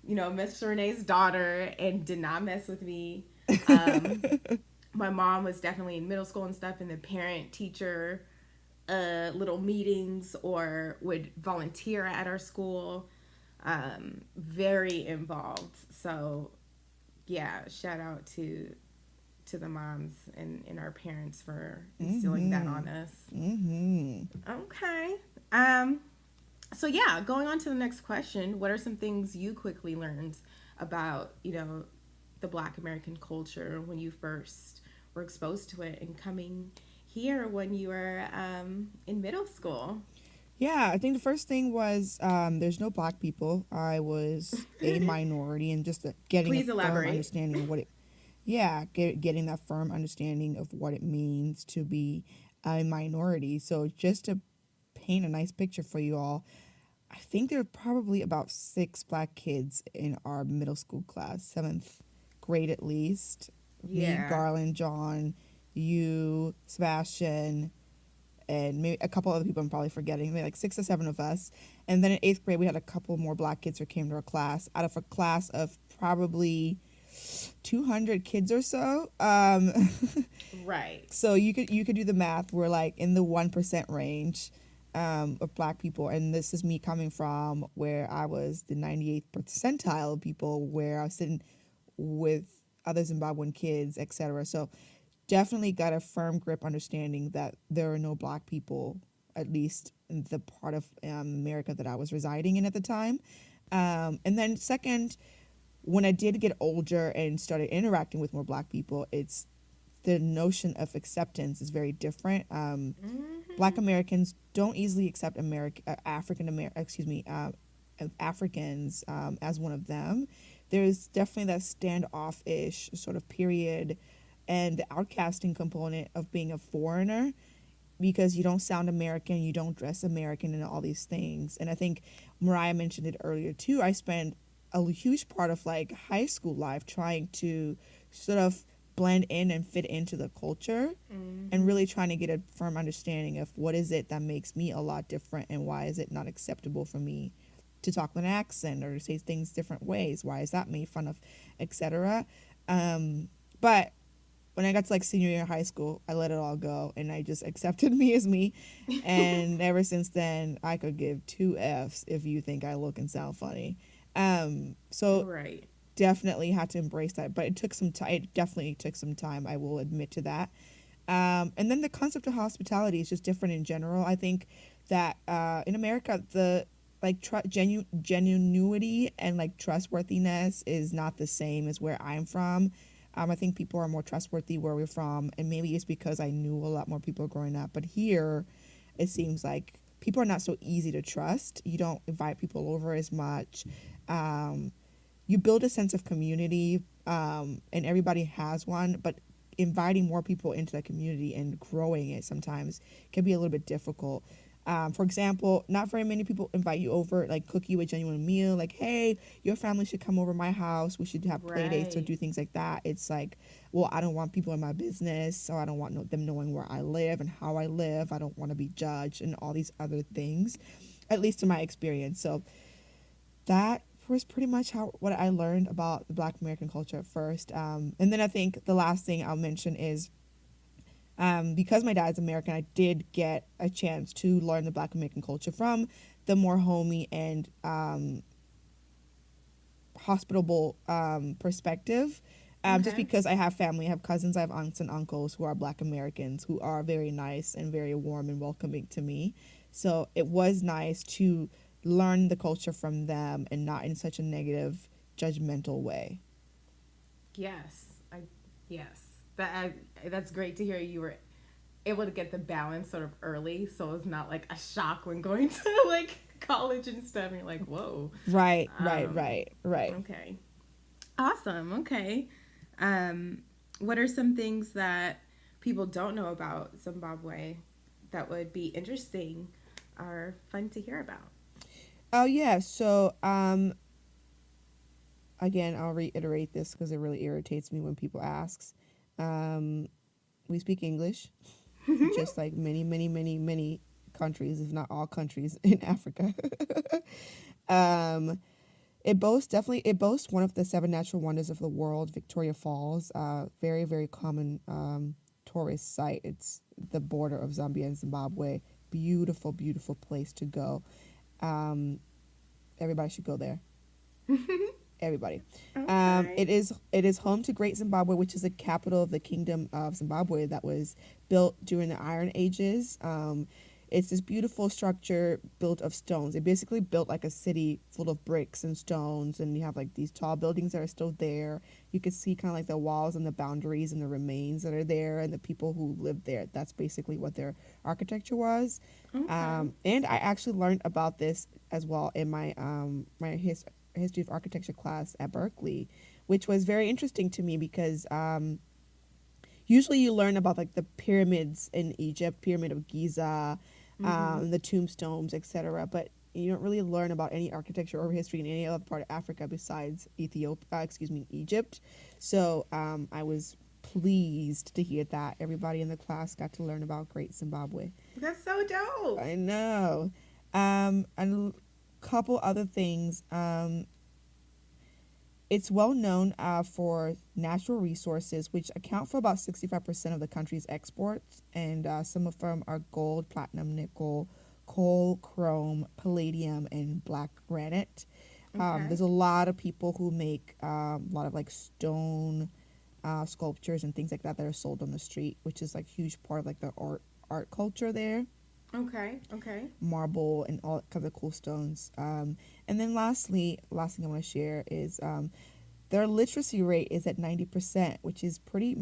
Speaker 1: Miss Renee's daughter and did not mess with me. My mom was definitely in middle school and stuff in the parent teacher little meetings, or would volunteer at our school. Very involved. So yeah, shout out to the moms and our parents for instilling that on us. Okay. So yeah, going on to the next question, what are some things you quickly learned about, the Black American culture when you first were exposed to it, and coming here when you were in middle school?
Speaker 2: Yeah, I think the first thing was there's no black people. I was a minority, and just getting
Speaker 1: Please
Speaker 2: a firm
Speaker 1: elaborate.
Speaker 2: understanding of what it. Yeah, getting that firm understanding of what it means to be a minority. So just to paint a nice picture for you all, I think there were probably about 6 black kids in our middle school class, 7th grade at least. Me,
Speaker 1: Yeah.
Speaker 2: Garland, John, you, Sebastian, and maybe a couple other people I'm probably forgetting. Maybe like 6 or 7 of us. And then in 8th grade, we had a couple more black kids who came to our class. Out of a class of probably 200 kids or so.
Speaker 1: Right.
Speaker 2: So you could do the math. We're like in the 1% range of Black people, and this is me coming from where I was the 98th percentile of people, where I was sitting with other Zimbabwean kids, etc. So definitely got a firm grip understanding that there are no Black people, at least in the part of America that I was residing in at the time. And then second, when I did get older and started interacting with more Black people, it's the notion of acceptance is very different. Black Americans don't easily accept Africans as one of them. There's definitely that standoffish sort of period, and the outcasting component of being a foreigner, because you don't sound American, you don't dress American, and all these things. And I think Moriah mentioned it earlier too. I spent a huge part of like high school life trying to sort of blend in and fit into the culture, and really trying to get a firm understanding of what is it that makes me a lot different, and why is it not acceptable for me to talk with an accent or to say things different ways, why is that made fun of, etc. But when I got to like senior year of high school, I let it all go and I just accepted me as me. And ever since then, I could give 2 Fs if you think I look and sound funny. So
Speaker 1: Right.
Speaker 2: definitely had to embrace that, but it took some time. It definitely took some time, I will admit to that. And then the concept of hospitality is just different in general. I think that in America, the like genuinity and like trustworthiness is not the same as where I'm from. I think people are more trustworthy where we're from, and maybe it's because I knew a lot more people growing up. But here, it seems like people are not so easy to trust. You don't invite people over as much. You build a sense of community, and everybody has one, but inviting more people into that community and growing it sometimes can be a little bit difficult. For example, not very many people invite you over, like cook you a genuine meal, like, hey, your family should come over my house, we should have play dates or
Speaker 1: Right.
Speaker 2: do things like that. It's like, well, I don't want people in my business, so I don't want them knowing where I live and how I live. I don't want to be judged and all these other things, at least in my experience. So that was pretty much what I learned about the Black American culture at first. And then I think the last thing I'll mention is, because my dad's American, I did get a chance to learn the Black American culture from the more homey and hospitable perspective. Just
Speaker 1: Okay.
Speaker 2: because I have family, I have cousins, I have aunts and uncles who are Black Americans who are very nice and very warm and welcoming to me. So it was nice to learn the culture from them and not in such a negative, judgmental way.
Speaker 1: Yes. Yes. That's great to hear you were able to get the balance sort of early, so it's not like a shock when going to like college and stuff. And you're like, whoa.
Speaker 2: Right, right,
Speaker 1: Um,
Speaker 2: right, right.
Speaker 1: okay. Awesome. Okay. What are some things that people don't know about Zimbabwe that would be interesting or fun to hear about?
Speaker 2: Oh yeah, so again, I'll reiterate this because it really irritates me when people ask. Um, we speak English, just like many, many, many, many countries, if not all countries in Africa. um, it boasts one of the 7 natural wonders of the world, Victoria Falls. Very, very common tourist site. It's the border of Zambia and Zimbabwe. Beautiful, beautiful place to go. Um, Everybody should go there. Everybody.
Speaker 1: Okay.
Speaker 2: It is home to Great Zimbabwe, which is the capital of the Kingdom of Zimbabwe that was built during the Iron Ages. It's this beautiful structure built of stones. They basically built like a city full of bricks and stones, and you have like these tall buildings that are still there. You can see kind of like the walls and the boundaries and the remains that are there, and the people who lived there. That's basically what their architecture was.
Speaker 1: Okay.
Speaker 2: And I actually learned about this as well in my history of architecture class at Berkeley, which was very interesting to me because usually you learn about like the pyramids in Egypt, Pyramid of Giza, the tombstones, etc. But you don't really learn about any architecture or history in any other part of Africa besides Egypt. So I was pleased to hear that everybody in the class got to learn about Great Zimbabwe.
Speaker 1: That's so dope.
Speaker 2: I know. And a couple other things. It's well known for natural resources, which account for about 65% of the country's exports, and some of them are gold, platinum, nickel, coal, chrome, palladium, and black granite.
Speaker 1: Okay.
Speaker 2: There's a lot of people who make a lot of like stone sculptures and things like that are sold on the street, which is like huge part of like the art culture there.
Speaker 1: Okay. Okay.
Speaker 2: Marble and all kinds of cool stones. And then last thing I want to share is their literacy rate is at 90%, which is pretty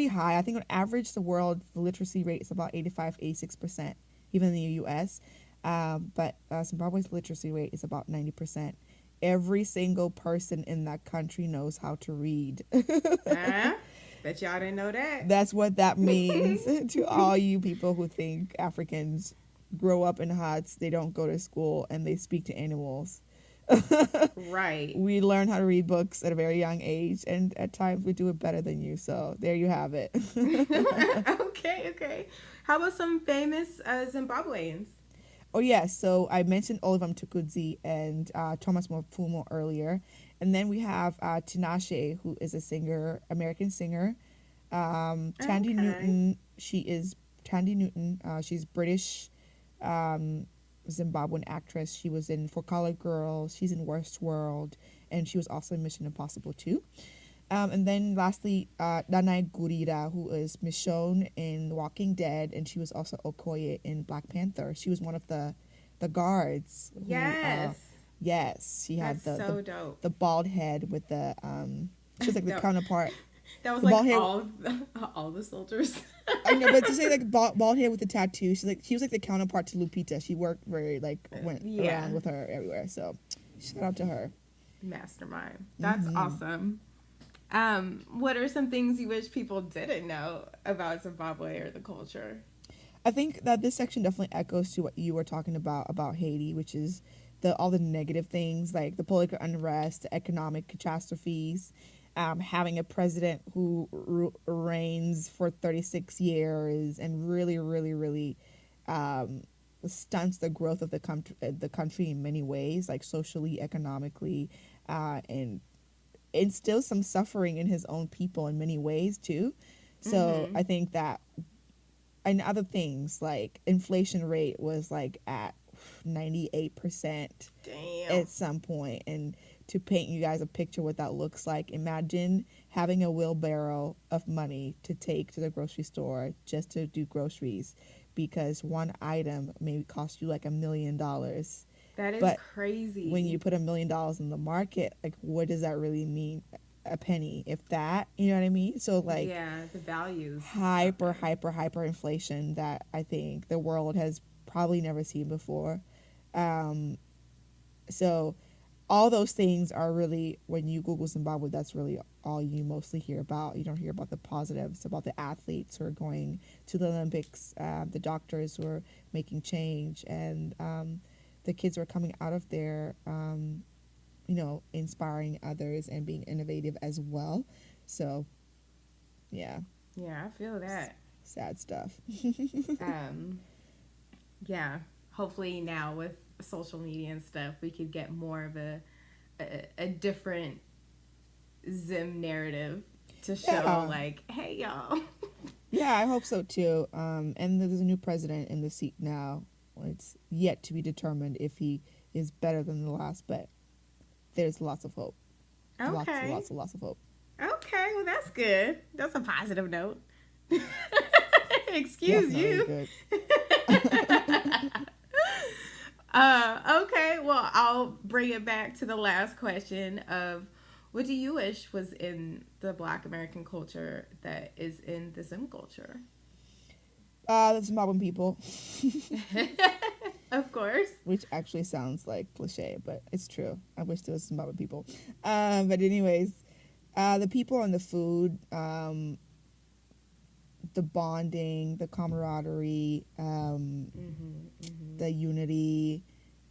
Speaker 2: high. I think on average, the literacy rate is about 85, 86%, even in the U.S. But Zimbabwe's literacy rate is about 90%. Every single person in that country knows how to read.
Speaker 1: Huh? Bet y'all didn't know that.
Speaker 2: That's what that means to all you people who think Africans grow up in huts, they don't go to school, and they speak to animals.
Speaker 1: Right.
Speaker 2: We learn how to read books at a very young age, and at times we do it better than you. So there you have it.
Speaker 1: Okay. Okay. How about some famous Zimbabweans?
Speaker 2: Oh yeah, so I mentioned Oliver Mtukudzi and Thomas Mapfumo earlier, and then we have Tinashe, who is a singer, American singer. Tandy
Speaker 1: Okay.
Speaker 2: Newton, Tandy Newton. She's British, Zimbabwean actress. She was in For Colored Girls. She's in Westworld, and she was also in Mission Impossible 2. And then lastly, Danai Gurira, who is Michonne in Walking Dead, and she was also Okoye in Black Panther. She was one of the guards.
Speaker 1: Yes.
Speaker 2: Yes, she had
Speaker 1: That's so dope.
Speaker 2: the bald head with she was like the
Speaker 1: That,
Speaker 2: counterpart.
Speaker 1: that was
Speaker 2: The
Speaker 1: like
Speaker 2: bald head.
Speaker 1: all the soldiers.
Speaker 2: I know, but to say like bald head with the tattoo, she was like the counterpart to Lupita. She worked went
Speaker 1: Yeah.
Speaker 2: around with her everywhere. So shout out to her.
Speaker 1: Mastermind. That's awesome. What are some things you wish people didn't know about Zimbabwe or the culture?
Speaker 2: I think that this section definitely echoes to what you were talking about Haiti, which is all the negative things like the political unrest, the economic catastrophes, having a president who reigns for 36 years and really, really, really stunts the growth of the country in many ways, like socially, economically, and instills some suffering in his own people in many ways too. So I think that, and other things like inflation rate was like at 98%
Speaker 1: Damn.
Speaker 2: at some point. And to paint you guys a picture what that looks like, imagine having a wheelbarrow of money to take to the grocery store just to do groceries, because one item may cost you like $1 million.
Speaker 1: That is
Speaker 2: But
Speaker 1: crazy.
Speaker 2: when you put $1 million in the market, like what does that really mean? A penny, if that, you know what I mean? So like,
Speaker 1: yeah, the values.
Speaker 2: hyper inflation that I think the world has probably never seen before. So all those things are really, when you Google Zimbabwe, that's really all you mostly hear about. You don't hear about the positives, about the athletes who are going to the Olympics, the doctors who are making change, and the kids who are coming out of there, inspiring others and being innovative as well. So, yeah.
Speaker 1: Yeah, I feel that.
Speaker 2: Sad stuff.
Speaker 1: Yeah. Hopefully now with social media and stuff, we could get more of a different Zim narrative to show
Speaker 2: Yeah.
Speaker 1: like, hey y'all.
Speaker 2: Yeah, I hope so too. And there's a new president in the seat now. It's yet to be determined if he is better than the last, but there's lots of hope.
Speaker 1: Okay.
Speaker 2: Lots of hope.
Speaker 1: Okay, well that's good. That's a positive note. Excuse
Speaker 2: Definitely
Speaker 1: you.
Speaker 2: good.
Speaker 1: Okay, well I'll bring it back to the last question of what do you wish was in the Black American culture that is in the Zim culture?
Speaker 2: The Zimbabwean people,
Speaker 1: Of course.
Speaker 2: which actually sounds like cliche, but it's true. I wish there was Zimbabwean people. But anyways, the people and the food, the bonding, the camaraderie, the unity.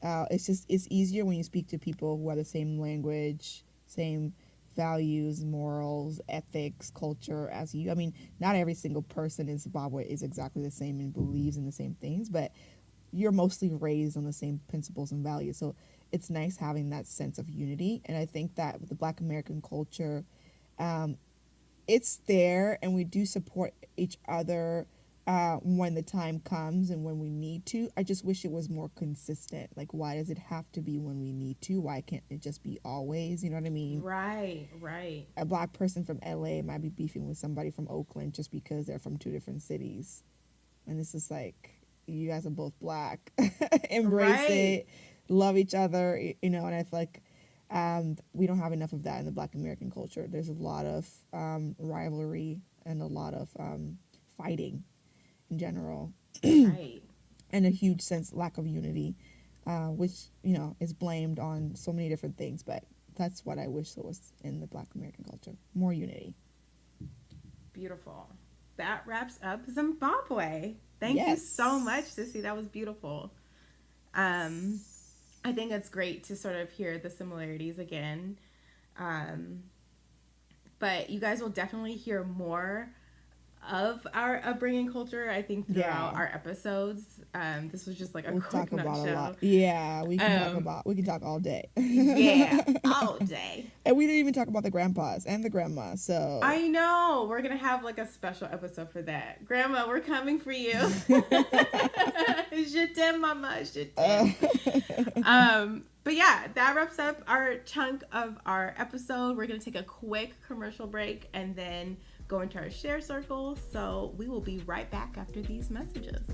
Speaker 2: It's easier when you speak to people who have the same language, same values, morals, ethics, culture as you. I mean, not every single person in Zimbabwe is exactly the same and believes in the same things, but you're mostly raised on the same principles and values. So it's nice having that sense of unity. And I think that with the Black American culture, it's there, and we do support each other when the time comes and when we need to. I just wish it was more consistent. Like, why does it have to be when we need to? Why can't it just be always? You know what I mean?
Speaker 1: Right, right.
Speaker 2: A Black person from LA might be beefing with somebody from Oakland just because they're from two different cities. And it's just like, you guys are both Black. Embrace
Speaker 1: Right.
Speaker 2: it. Love each other. You know, and I feel like we don't have enough of that in the Black American culture. There's a lot of rivalry and a lot of fighting in general.
Speaker 1: Right.
Speaker 2: And a huge lack of unity, which, you know, is blamed on so many different things. But that's what I wish there was in the Black American culture. More unity.
Speaker 1: Beautiful. That wraps up Zimbabwe. Thank you so much, Sissy. That was beautiful. I think it's great to sort of hear the similarities again. But you guys will definitely hear more of our upbringing culture, I think, throughout our episodes. This was just like a quick nutshell. A lot.
Speaker 2: Yeah, we can talk all day.
Speaker 1: Yeah, all day.
Speaker 2: And we didn't even talk about the grandpas and the grandma, so.
Speaker 1: I know. We're going to have like a special episode for that. Grandma, we're coming for you. Je t'aime, mama. Je t'aime. But yeah, that wraps up our chunk of our episode. We're going to take a quick commercial break and then go into our share circle. So we will be right back after these messages.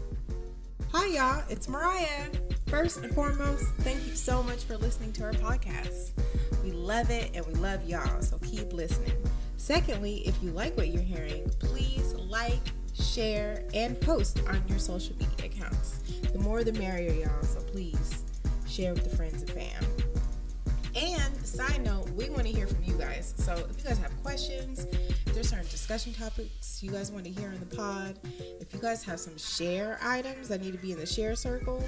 Speaker 3: Hi y'all, it's Moriah. First and foremost, thank you so much for listening to our podcast. We love it and we love y'all, so keep listening. Secondly, if you like what you're hearing, please like, share, and post on your social media accounts. The more the merrier, y'all, so please share with the friends and fam. And side note, we want to hear from you guys. So if you guys have questions, if there's certain discussion topics you guys want to hear in the pod, if you guys have some share items that need to be in the share circle,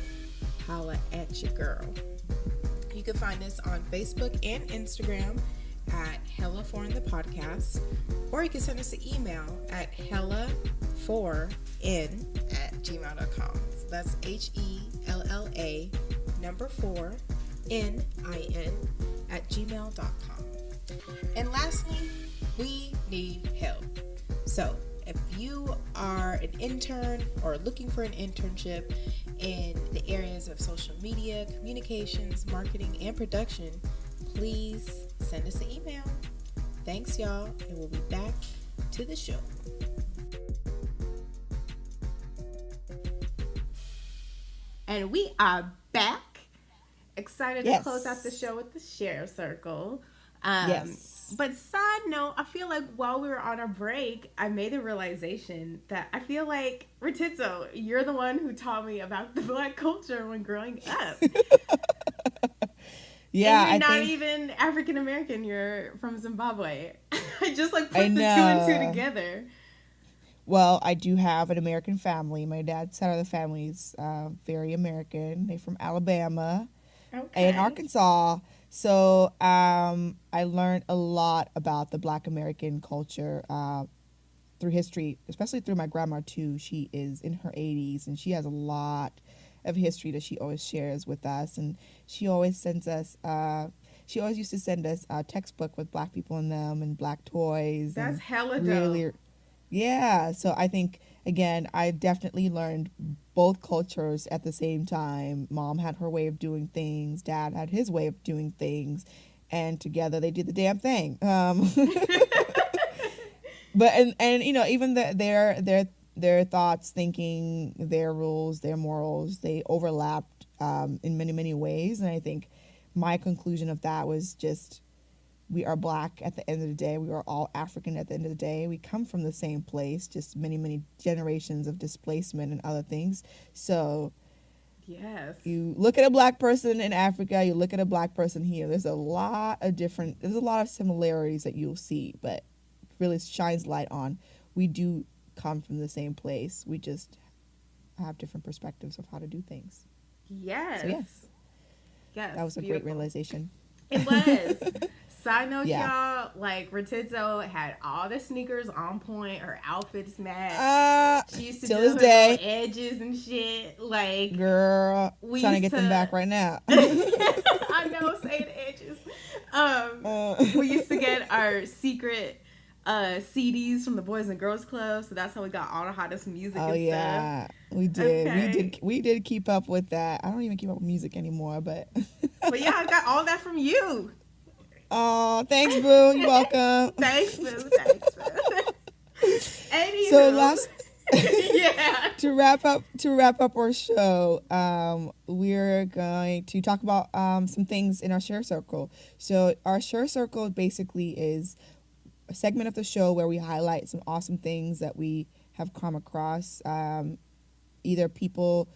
Speaker 3: holla at your girl. You can find us on Facebook and Instagram at Hella Foreign the Podcast, or you can send us an email at hella4n@gmail.com. So that's HELLA 4NIN@gmail.com. And lastly, we need help. So if you are an intern or looking for an internship in the areas of social media, communications, marketing, and production, please send us an email. Thanks, y'all, and we'll be back to the show.
Speaker 1: And we are back. Excited to close out the show with the share circle. But side note, I feel like while we were on our break, I made the realization that I feel like, Ratidzo, you're the one who taught me about the Black culture when growing up.
Speaker 2: Yeah,
Speaker 1: and you're not even African American. You're from Zimbabwe. I just like put the two and two together.
Speaker 2: Well, I do have an American family. My dad's side of the family is very American. They're from Alabama and Arkansas. So I learned a lot about the Black American culture through history, especially through my grandma too. She is in her 80s and she has a lot of history that she always shares with us. And she always sends us, she always used to send us a textbook with Black people in them and Black toys.
Speaker 1: That's hella dope.
Speaker 2: Really, yeah. So I think, again, I definitely learned both cultures at the same time. Mom had her way of doing things. Dad had his way of doing things. And together they did the damn thing. But, and you know, even their thoughts, thinking, their rules, their morals, they overlapped in many, many ways. And I think my conclusion of that was just, we are Black at the end of the day. We are all African at the end of the day. We come from the same place, just many, many generations of displacement and other things. So
Speaker 1: yes,
Speaker 2: you look at a Black person in Africa, you look at a Black person here. There's a lot of similarities that you'll see, but really shines light on we do come from the same place. We just have different perspectives of how to do things.
Speaker 1: Yes.
Speaker 2: So, yes.
Speaker 1: Yes.
Speaker 2: That was a great realization.
Speaker 1: It was. Side note,
Speaker 2: Yeah.
Speaker 1: y'all, like Ratidzo had all the sneakers on point, her outfits matched. She used to
Speaker 2: Till
Speaker 1: do
Speaker 2: this
Speaker 1: her
Speaker 2: day.
Speaker 1: little edges and shit. Like,
Speaker 2: Girl,
Speaker 1: we
Speaker 2: trying to
Speaker 1: used
Speaker 2: get them back right now.
Speaker 1: I know, say the edges. We used to get our secret CDs from the Boys and Girls Club, so that's how we got all the hottest music
Speaker 2: Oh
Speaker 1: and
Speaker 2: yeah, we did.
Speaker 1: Okay.
Speaker 2: We did keep up with that. I don't even keep up with music anymore, but.
Speaker 1: But yeah, I got all that from you.
Speaker 2: Oh, thanks, Boo. You're welcome.
Speaker 1: Thanks, Boo. Thanks, Boo. Anywho.
Speaker 2: So last.
Speaker 1: Yeah.
Speaker 2: To wrap up our show, we're going to talk about some things in our share circle. So our share circle basically is a segment of the show where we highlight some awesome things that we have come across, either people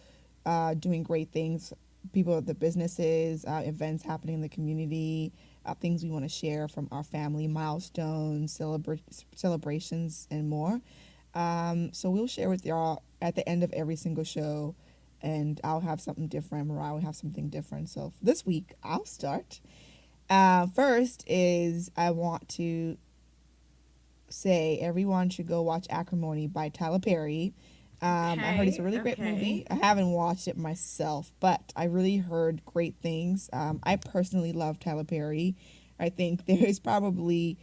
Speaker 2: doing great things, people at the businesses, events happening in the community, things we want to share from our family, milestones, celebrations, and more. So we'll share with y'all at the end of every single show, and I'll have something different. Moriah will have something different. So for this week, I'll start. First is I want to say everyone should go watch Acrimony by Tyler Perry. I heard it's a really great movie. I haven't watched it myself, but I really heard great things. I personally love Tyler Perry. I think there is probably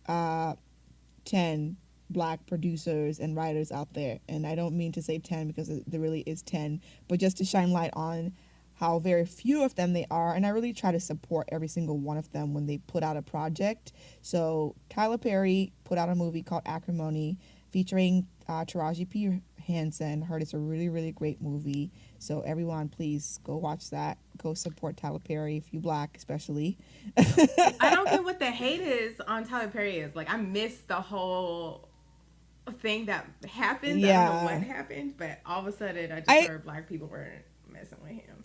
Speaker 2: 10 Black producers and writers out there, and I don't mean to say 10 because there really is 10, but just to shine light on how very few of them they are, and I really try to support every single one of them when they put out a project. So Tyler Perry put out a movie called Acrimony featuring Taraji P. Henson. Heard it's a really, really great movie, so everyone please go watch that. Go support Tyler Perry if you Black especially.
Speaker 1: I don't get what the hate is on Tyler Perry is. Like, I missed the whole thing that happened.
Speaker 2: Yeah.
Speaker 1: I don't know what happened, but all of a sudden I just heard Black people weren't messing with him.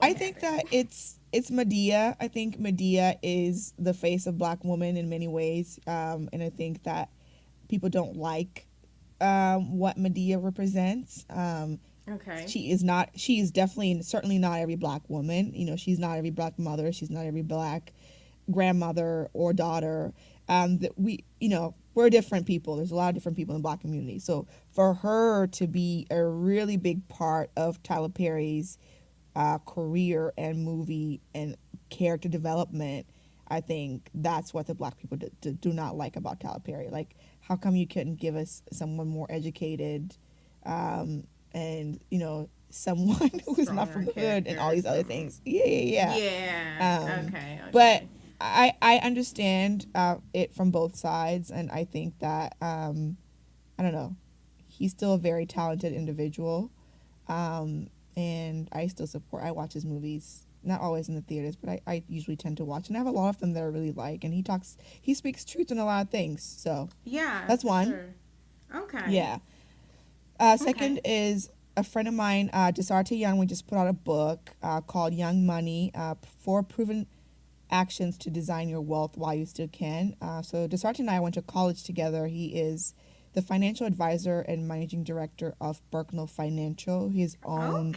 Speaker 2: I think that it's Medea. I think Medea is the face of Black woman in many ways, and I think that people don't like what Medea represents.
Speaker 1: Okay.
Speaker 2: She is definitely certainly not every Black woman. You know, she's not every Black mother. She's not every Black grandmother or daughter. That we're different people. There's a lot of different people in the Black community. So for her to be a really big part of Tyler Perry's career and movie and character development, I think that's what the Black people do not like about Tyler Perry. Like, how come you couldn't give us someone more educated, and someone who's not from the hood and all these other things? Yeah.
Speaker 1: Okay.
Speaker 2: But I understand it from both sides, and I think that I don't know, he's still a very talented individual, and I still support. I watch his movies, not always in the theaters, but I usually tend to watch, and I have a lot of them that I really like, and he speaks truth in a lot of things. So
Speaker 1: yeah,
Speaker 2: that's one.
Speaker 1: Sure. Okay.
Speaker 2: Yeah. Second is a friend of mine, Desarte Young. We just put out a book called Young Money: 4 Proven Actions to Design Your Wealth While You Still Can. So Desarte and I went to college together. He is the financial advisor and managing director of Berknell Financial, his own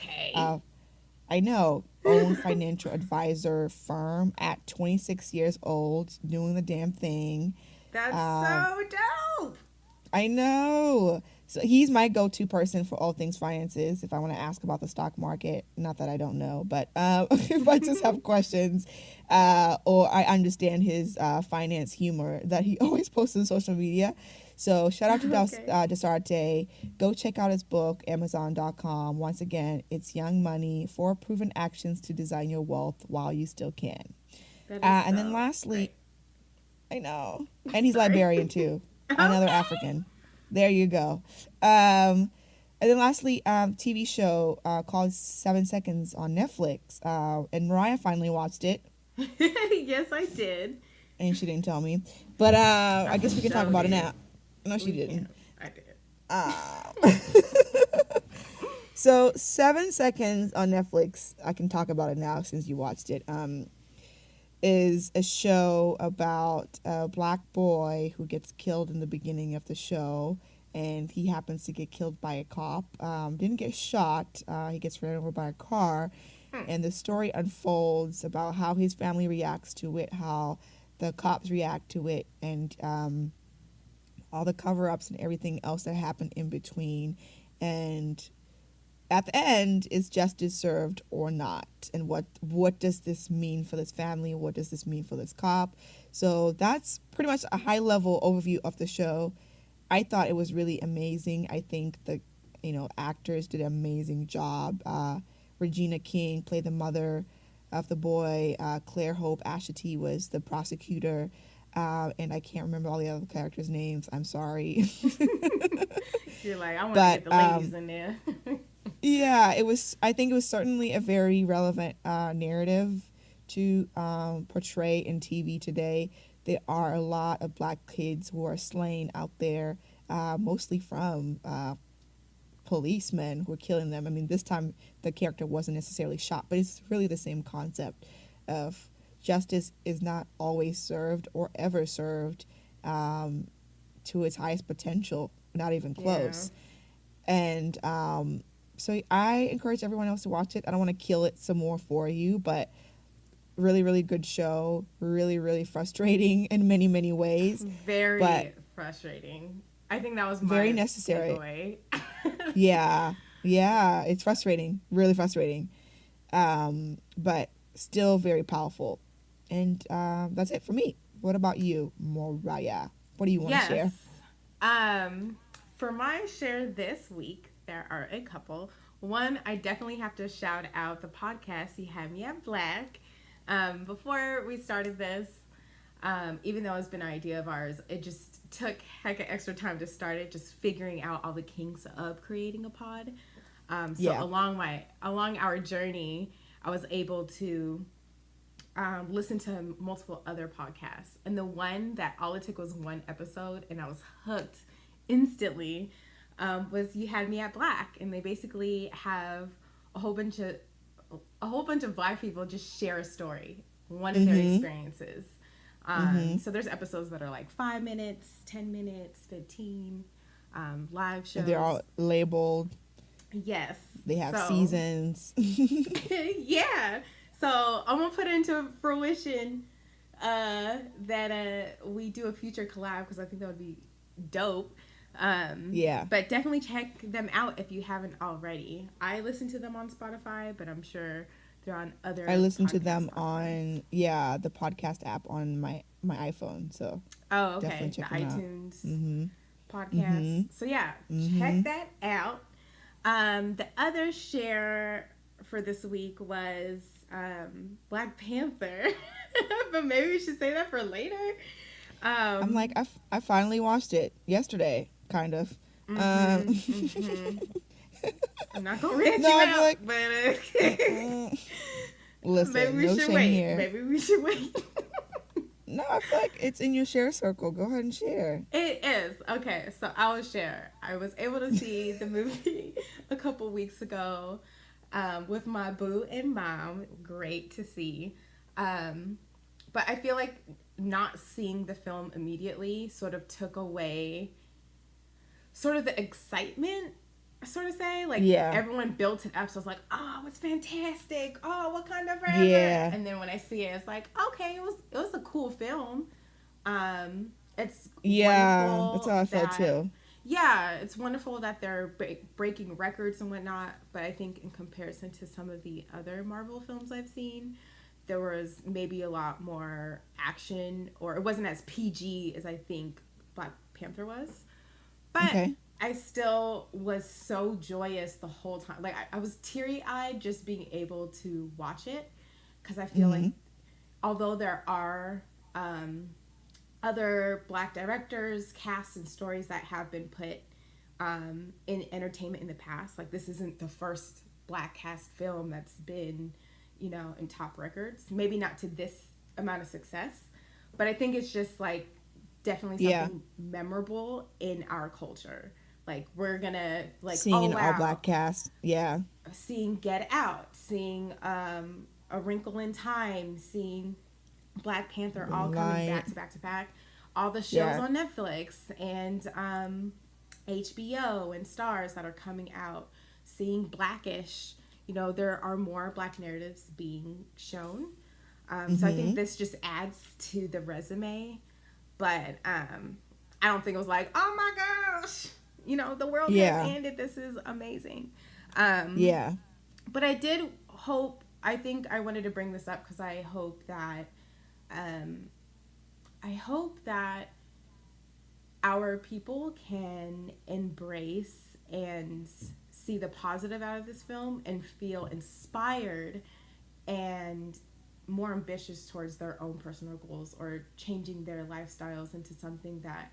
Speaker 2: own financial advisor firm at 26 years old, doing the damn thing.
Speaker 1: That's so dope.
Speaker 2: I know. So he's my go-to person for all things finances. If I want to ask about the stock market, not that I don't know, but if I just have questions, or I understand his finance humor that he always posts on social media. So shout out to Desarte. Go check out his book, Amazon.com. Once again, it's Young Money: 4 Proven Actions to Design Your Wealth While You Still Can. And then lastly, great. I know. And he's Liberian too. Another African. There you go. And then lastly, TV show called 7 Seconds on Netflix. And Moriah finally watched it.
Speaker 1: Yes, I did.
Speaker 2: And she didn't tell me. But I guess we can talk about it now. No, she didn't.
Speaker 1: I did.
Speaker 2: So 7 Seconds on Netflix, I can talk about it now since you watched it, is a show about a Black boy who gets killed in the beginning of the show, and he happens to get killed by a cop. Didn't get shot. He gets ran over by a car, and the story unfolds about how his family reacts to it, how the cops react to it, and all the cover-ups and everything else that happened in between. And at the end, is justice served or not? And what does this mean for this family? What does this mean for this cop? So that's pretty much a high-level overview of the show. I thought it was really amazing. I think the actors did an amazing job. Regina King played the mother of the boy. Claire Hope Ashitey was the prosecutor. And I can't remember all the other characters' names. I'm sorry.
Speaker 1: You're like, I want to get the ladies in there.
Speaker 2: Yeah, I think it was certainly a very relevant narrative to portray in TV today. There are a lot of black kids who are slain out there, mostly from policemen who are killing them. I mean, this time the character wasn't necessarily shot, but it's really the same concept of justice is not always served or ever served to its highest potential, not even close. Yeah. And so I encourage everyone else to watch it. I don't want to kill it some more for you, but really, really good show. Really, really frustrating in many, many ways.
Speaker 1: Very frustrating. I think that was my
Speaker 2: very necessary.
Speaker 1: Takeaway.
Speaker 2: Yeah, it's frustrating, really frustrating, but still very powerful. And that's it for me. What about you, Moriah? What do you want to share?
Speaker 1: For my share this week, there are a couple. One, I definitely have to shout out the podcast You Had Me at Black. Before we started this, even though it's been an idea of ours, it just took heck of extra time to start it, just figuring out all the kinks of creating a pod. Along our journey, I was able to listen to multiple other podcasts. And the one that all it took was one episode, and I was hooked instantly, was You Had Me at Black. And they basically have a whole bunch of black people just share a story, one of their experiences. So there's episodes that are like 5 minutes, 10 minutes, 15, live shows.
Speaker 2: And they're all labeled.
Speaker 1: Yes.
Speaker 2: They have seasons.
Speaker 1: Yeah. So I'm going to put it into fruition that we do a future collab, because I think that would be dope.
Speaker 2: Yeah.
Speaker 1: But definitely check them out if you haven't already. I listen to them on Spotify, but I'm sure they're on other
Speaker 2: I listen to them on the podcast app on my iPhone. So
Speaker 1: okay.
Speaker 2: Definitely check
Speaker 1: the
Speaker 2: them
Speaker 1: iTunes podcast. So check that out. The other share for this week was Black Panther. But maybe we should say that for later.
Speaker 2: I'm like, I finally watched it yesterday, kind of.
Speaker 1: I'm not gonna rant you out, but
Speaker 2: listen,
Speaker 1: maybe we should wait. Here. Maybe we should wait.
Speaker 2: No, I feel like it's in your share circle. Go ahead and share.
Speaker 1: It is. Okay, so I will share. I was able to see the movie a couple weeks ago with my boo and mom. Great to see. But I feel like not seeing the film immediately sort of took away sort of the excitement, sort of say. Like, everyone built it up, so I was like, oh, it's fantastic. Oh, Wakanda forever. Yeah. And then when I see it, it's like, okay, it was a cool film. It's wonderful.
Speaker 2: That's how I felt too.
Speaker 1: Yeah, it's wonderful that they're breaking records and whatnot, but I think in comparison to some of the other Marvel films I've seen, there was maybe a lot more action, or it wasn't as PG as I think Black Panther was. But I still was so joyous the whole time. Like, I was teary-eyed just being able to watch it, because I feel like although there are other Black directors, casts, and stories that have been put in entertainment in the past, like, this isn't the first Black cast film that's been, in top records. Maybe not to this amount of success, but I think it's just, like, definitely something memorable in our culture. Like, we're gonna, like,
Speaker 2: seeing an all-black cast. Yeah.
Speaker 1: Seeing Get Out, seeing A Wrinkle in Time, seeing Black Panther, all coming back to back to back. All the shows on Netflix and HBO and Stars that are coming out. Seeing Blackish. There are more Black narratives being shown. So I think this just adds to the resume. But I don't think it was like, oh my gosh, the world has ended. This is amazing.
Speaker 2: Yeah.
Speaker 1: But I think I wanted to bring this up because I hope that our people can embrace and see the positive out of this film and feel inspired and more ambitious towards their own personal goals or changing their lifestyles into something that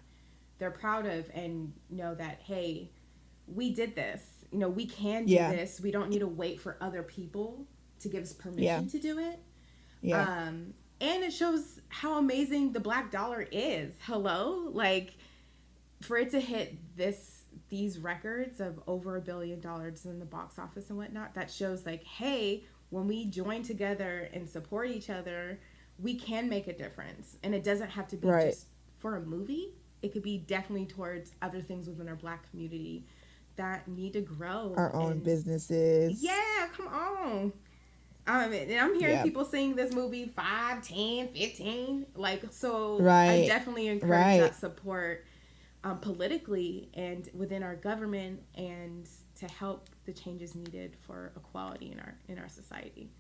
Speaker 1: they're proud of, and know that, hey, we did this. We can do this. We don't need to wait for other people to give us permission to do it. Yeah. And it shows how amazing the Black dollar is. Hello? Like, for it to hit these records of over $1 billion in the box office and whatnot, that shows like, hey, when we join together and support each other, we can make a difference. And it doesn't have to be just for a movie. It could be definitely towards other things within our Black community that need to grow.
Speaker 2: Our own businesses.
Speaker 1: Yeah, come on. And I'm hearing people seeing this movie 5, 10, 15. Like, so I definitely encourage that support politically and within our government, and to help the changes needed for equality in our society.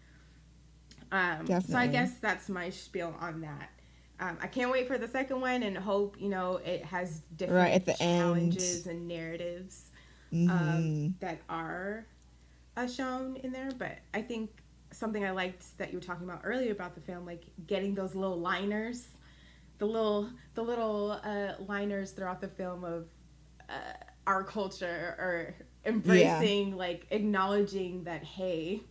Speaker 1: So I guess that's my spiel on that. I can't wait for the second one, and hope it has different challenges and narratives that are shown in there. But I think something I liked that you were talking about earlier about the film, like getting those little liners, the little liners throughout the film of our culture, or embracing, like acknowledging that, hey,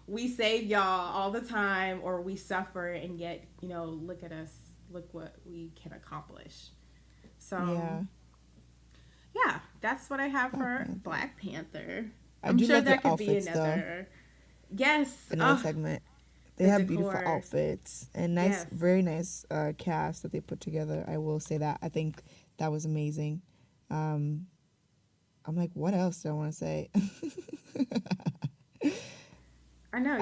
Speaker 1: we save y'all all the time, or we suffer, and yet look at us, look what we can accomplish. So yeah, that's what I have for Black Panther. I'm sure that could be another another
Speaker 2: segment. They have beautiful outfits and very nice cast that they put together. I will say that. I think that was amazing. I'm like, what else do I want to say?
Speaker 1: I know.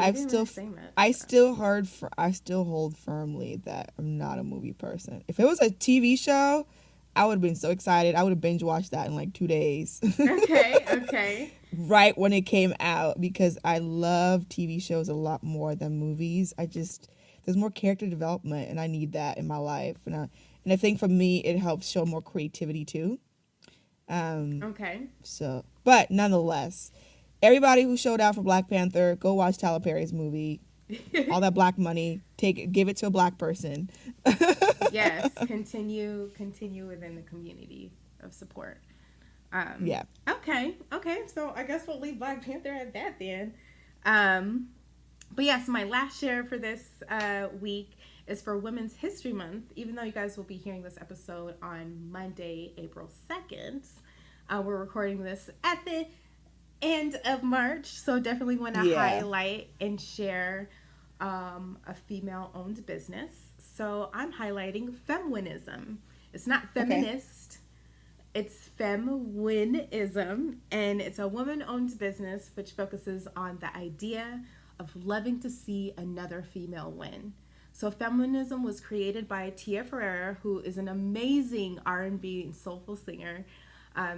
Speaker 2: I still hold firmly that I'm not a movie person. If it was a TV show, I would have been so excited. I would have binge watched that in like 2 days.
Speaker 1: Okay.
Speaker 2: Right when it came out, because I love TV shows a lot more than movies. There's more character development, and I need that in my life. And I think for me, it helps show more creativity too. So, but nonetheless, everybody who showed out for Black Panther, go watch Tyler Perry's movie. All that Black money, give it to a Black person.
Speaker 1: Yes, continue within the community of support. Okay. So I guess we'll leave Black Panther at that then. But yes, my last share for this week is for Women's History Month. Even though you guys will be hearing this episode on Monday, April 2nd, we're recording this at the end of March, so definitely want to highlight and share a female-owned business. So I'm highlighting feminism. It's not feminist. It's feminism, and it's a woman-owned business which focuses on the idea of loving to see another female win. So feminism was created by Tia Ferreira, who is an amazing R&B and soulful singer.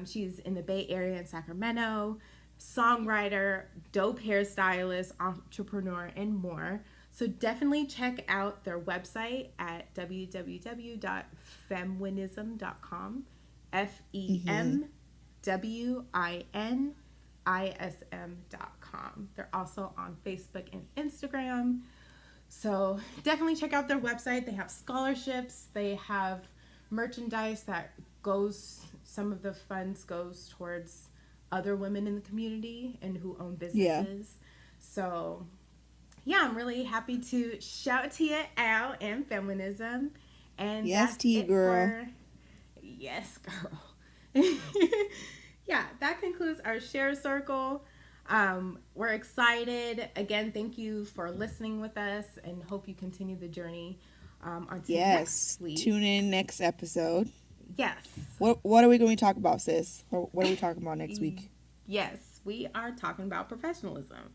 Speaker 1: She's in the Bay Area in Sacramento, songwriter, dope hairstylist, entrepreneur, and more. So definitely check out their website at www.femwinism.com. FEMWINISM.com. They're also on Facebook and Instagram. So definitely check out their website. They have scholarships. They have merchandise that some of the funds goes towards other women in the community and who own businesses. So yeah, I'm really happy to shout Tia out and feminism. And
Speaker 2: yes, Tia girl.
Speaker 1: Yes, girl. Yeah, that concludes our share circle. We're excited. Again, thank you for listening with us, and hope you continue the journey on next week.
Speaker 2: Tune in next episode.
Speaker 1: Yes.
Speaker 2: What are we going to talk about, sis? What are we talking about next week?
Speaker 1: Yes, we are talking about professionalism.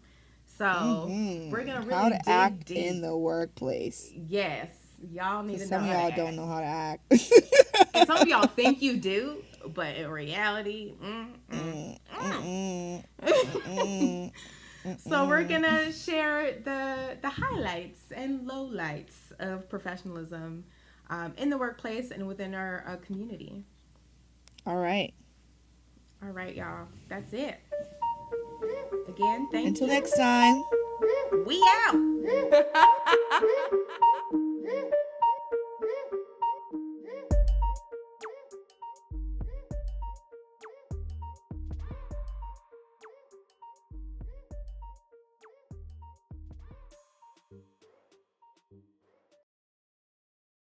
Speaker 1: So we're gonna really
Speaker 2: how to
Speaker 1: dig
Speaker 2: act
Speaker 1: deep.
Speaker 2: in the workplace.
Speaker 1: Yes, y'all need to know.
Speaker 2: Some of
Speaker 1: how
Speaker 2: y'all
Speaker 1: to
Speaker 2: don't
Speaker 1: act.
Speaker 2: know how to act.
Speaker 1: And some of y'all think you do, but in reality, So we're gonna share the highlights and lowlights of professionalism in the workplace and within our community.
Speaker 2: All right.
Speaker 1: All right, y'all. That's it. Again, thank
Speaker 2: Until
Speaker 1: you.
Speaker 2: next time.
Speaker 1: We out.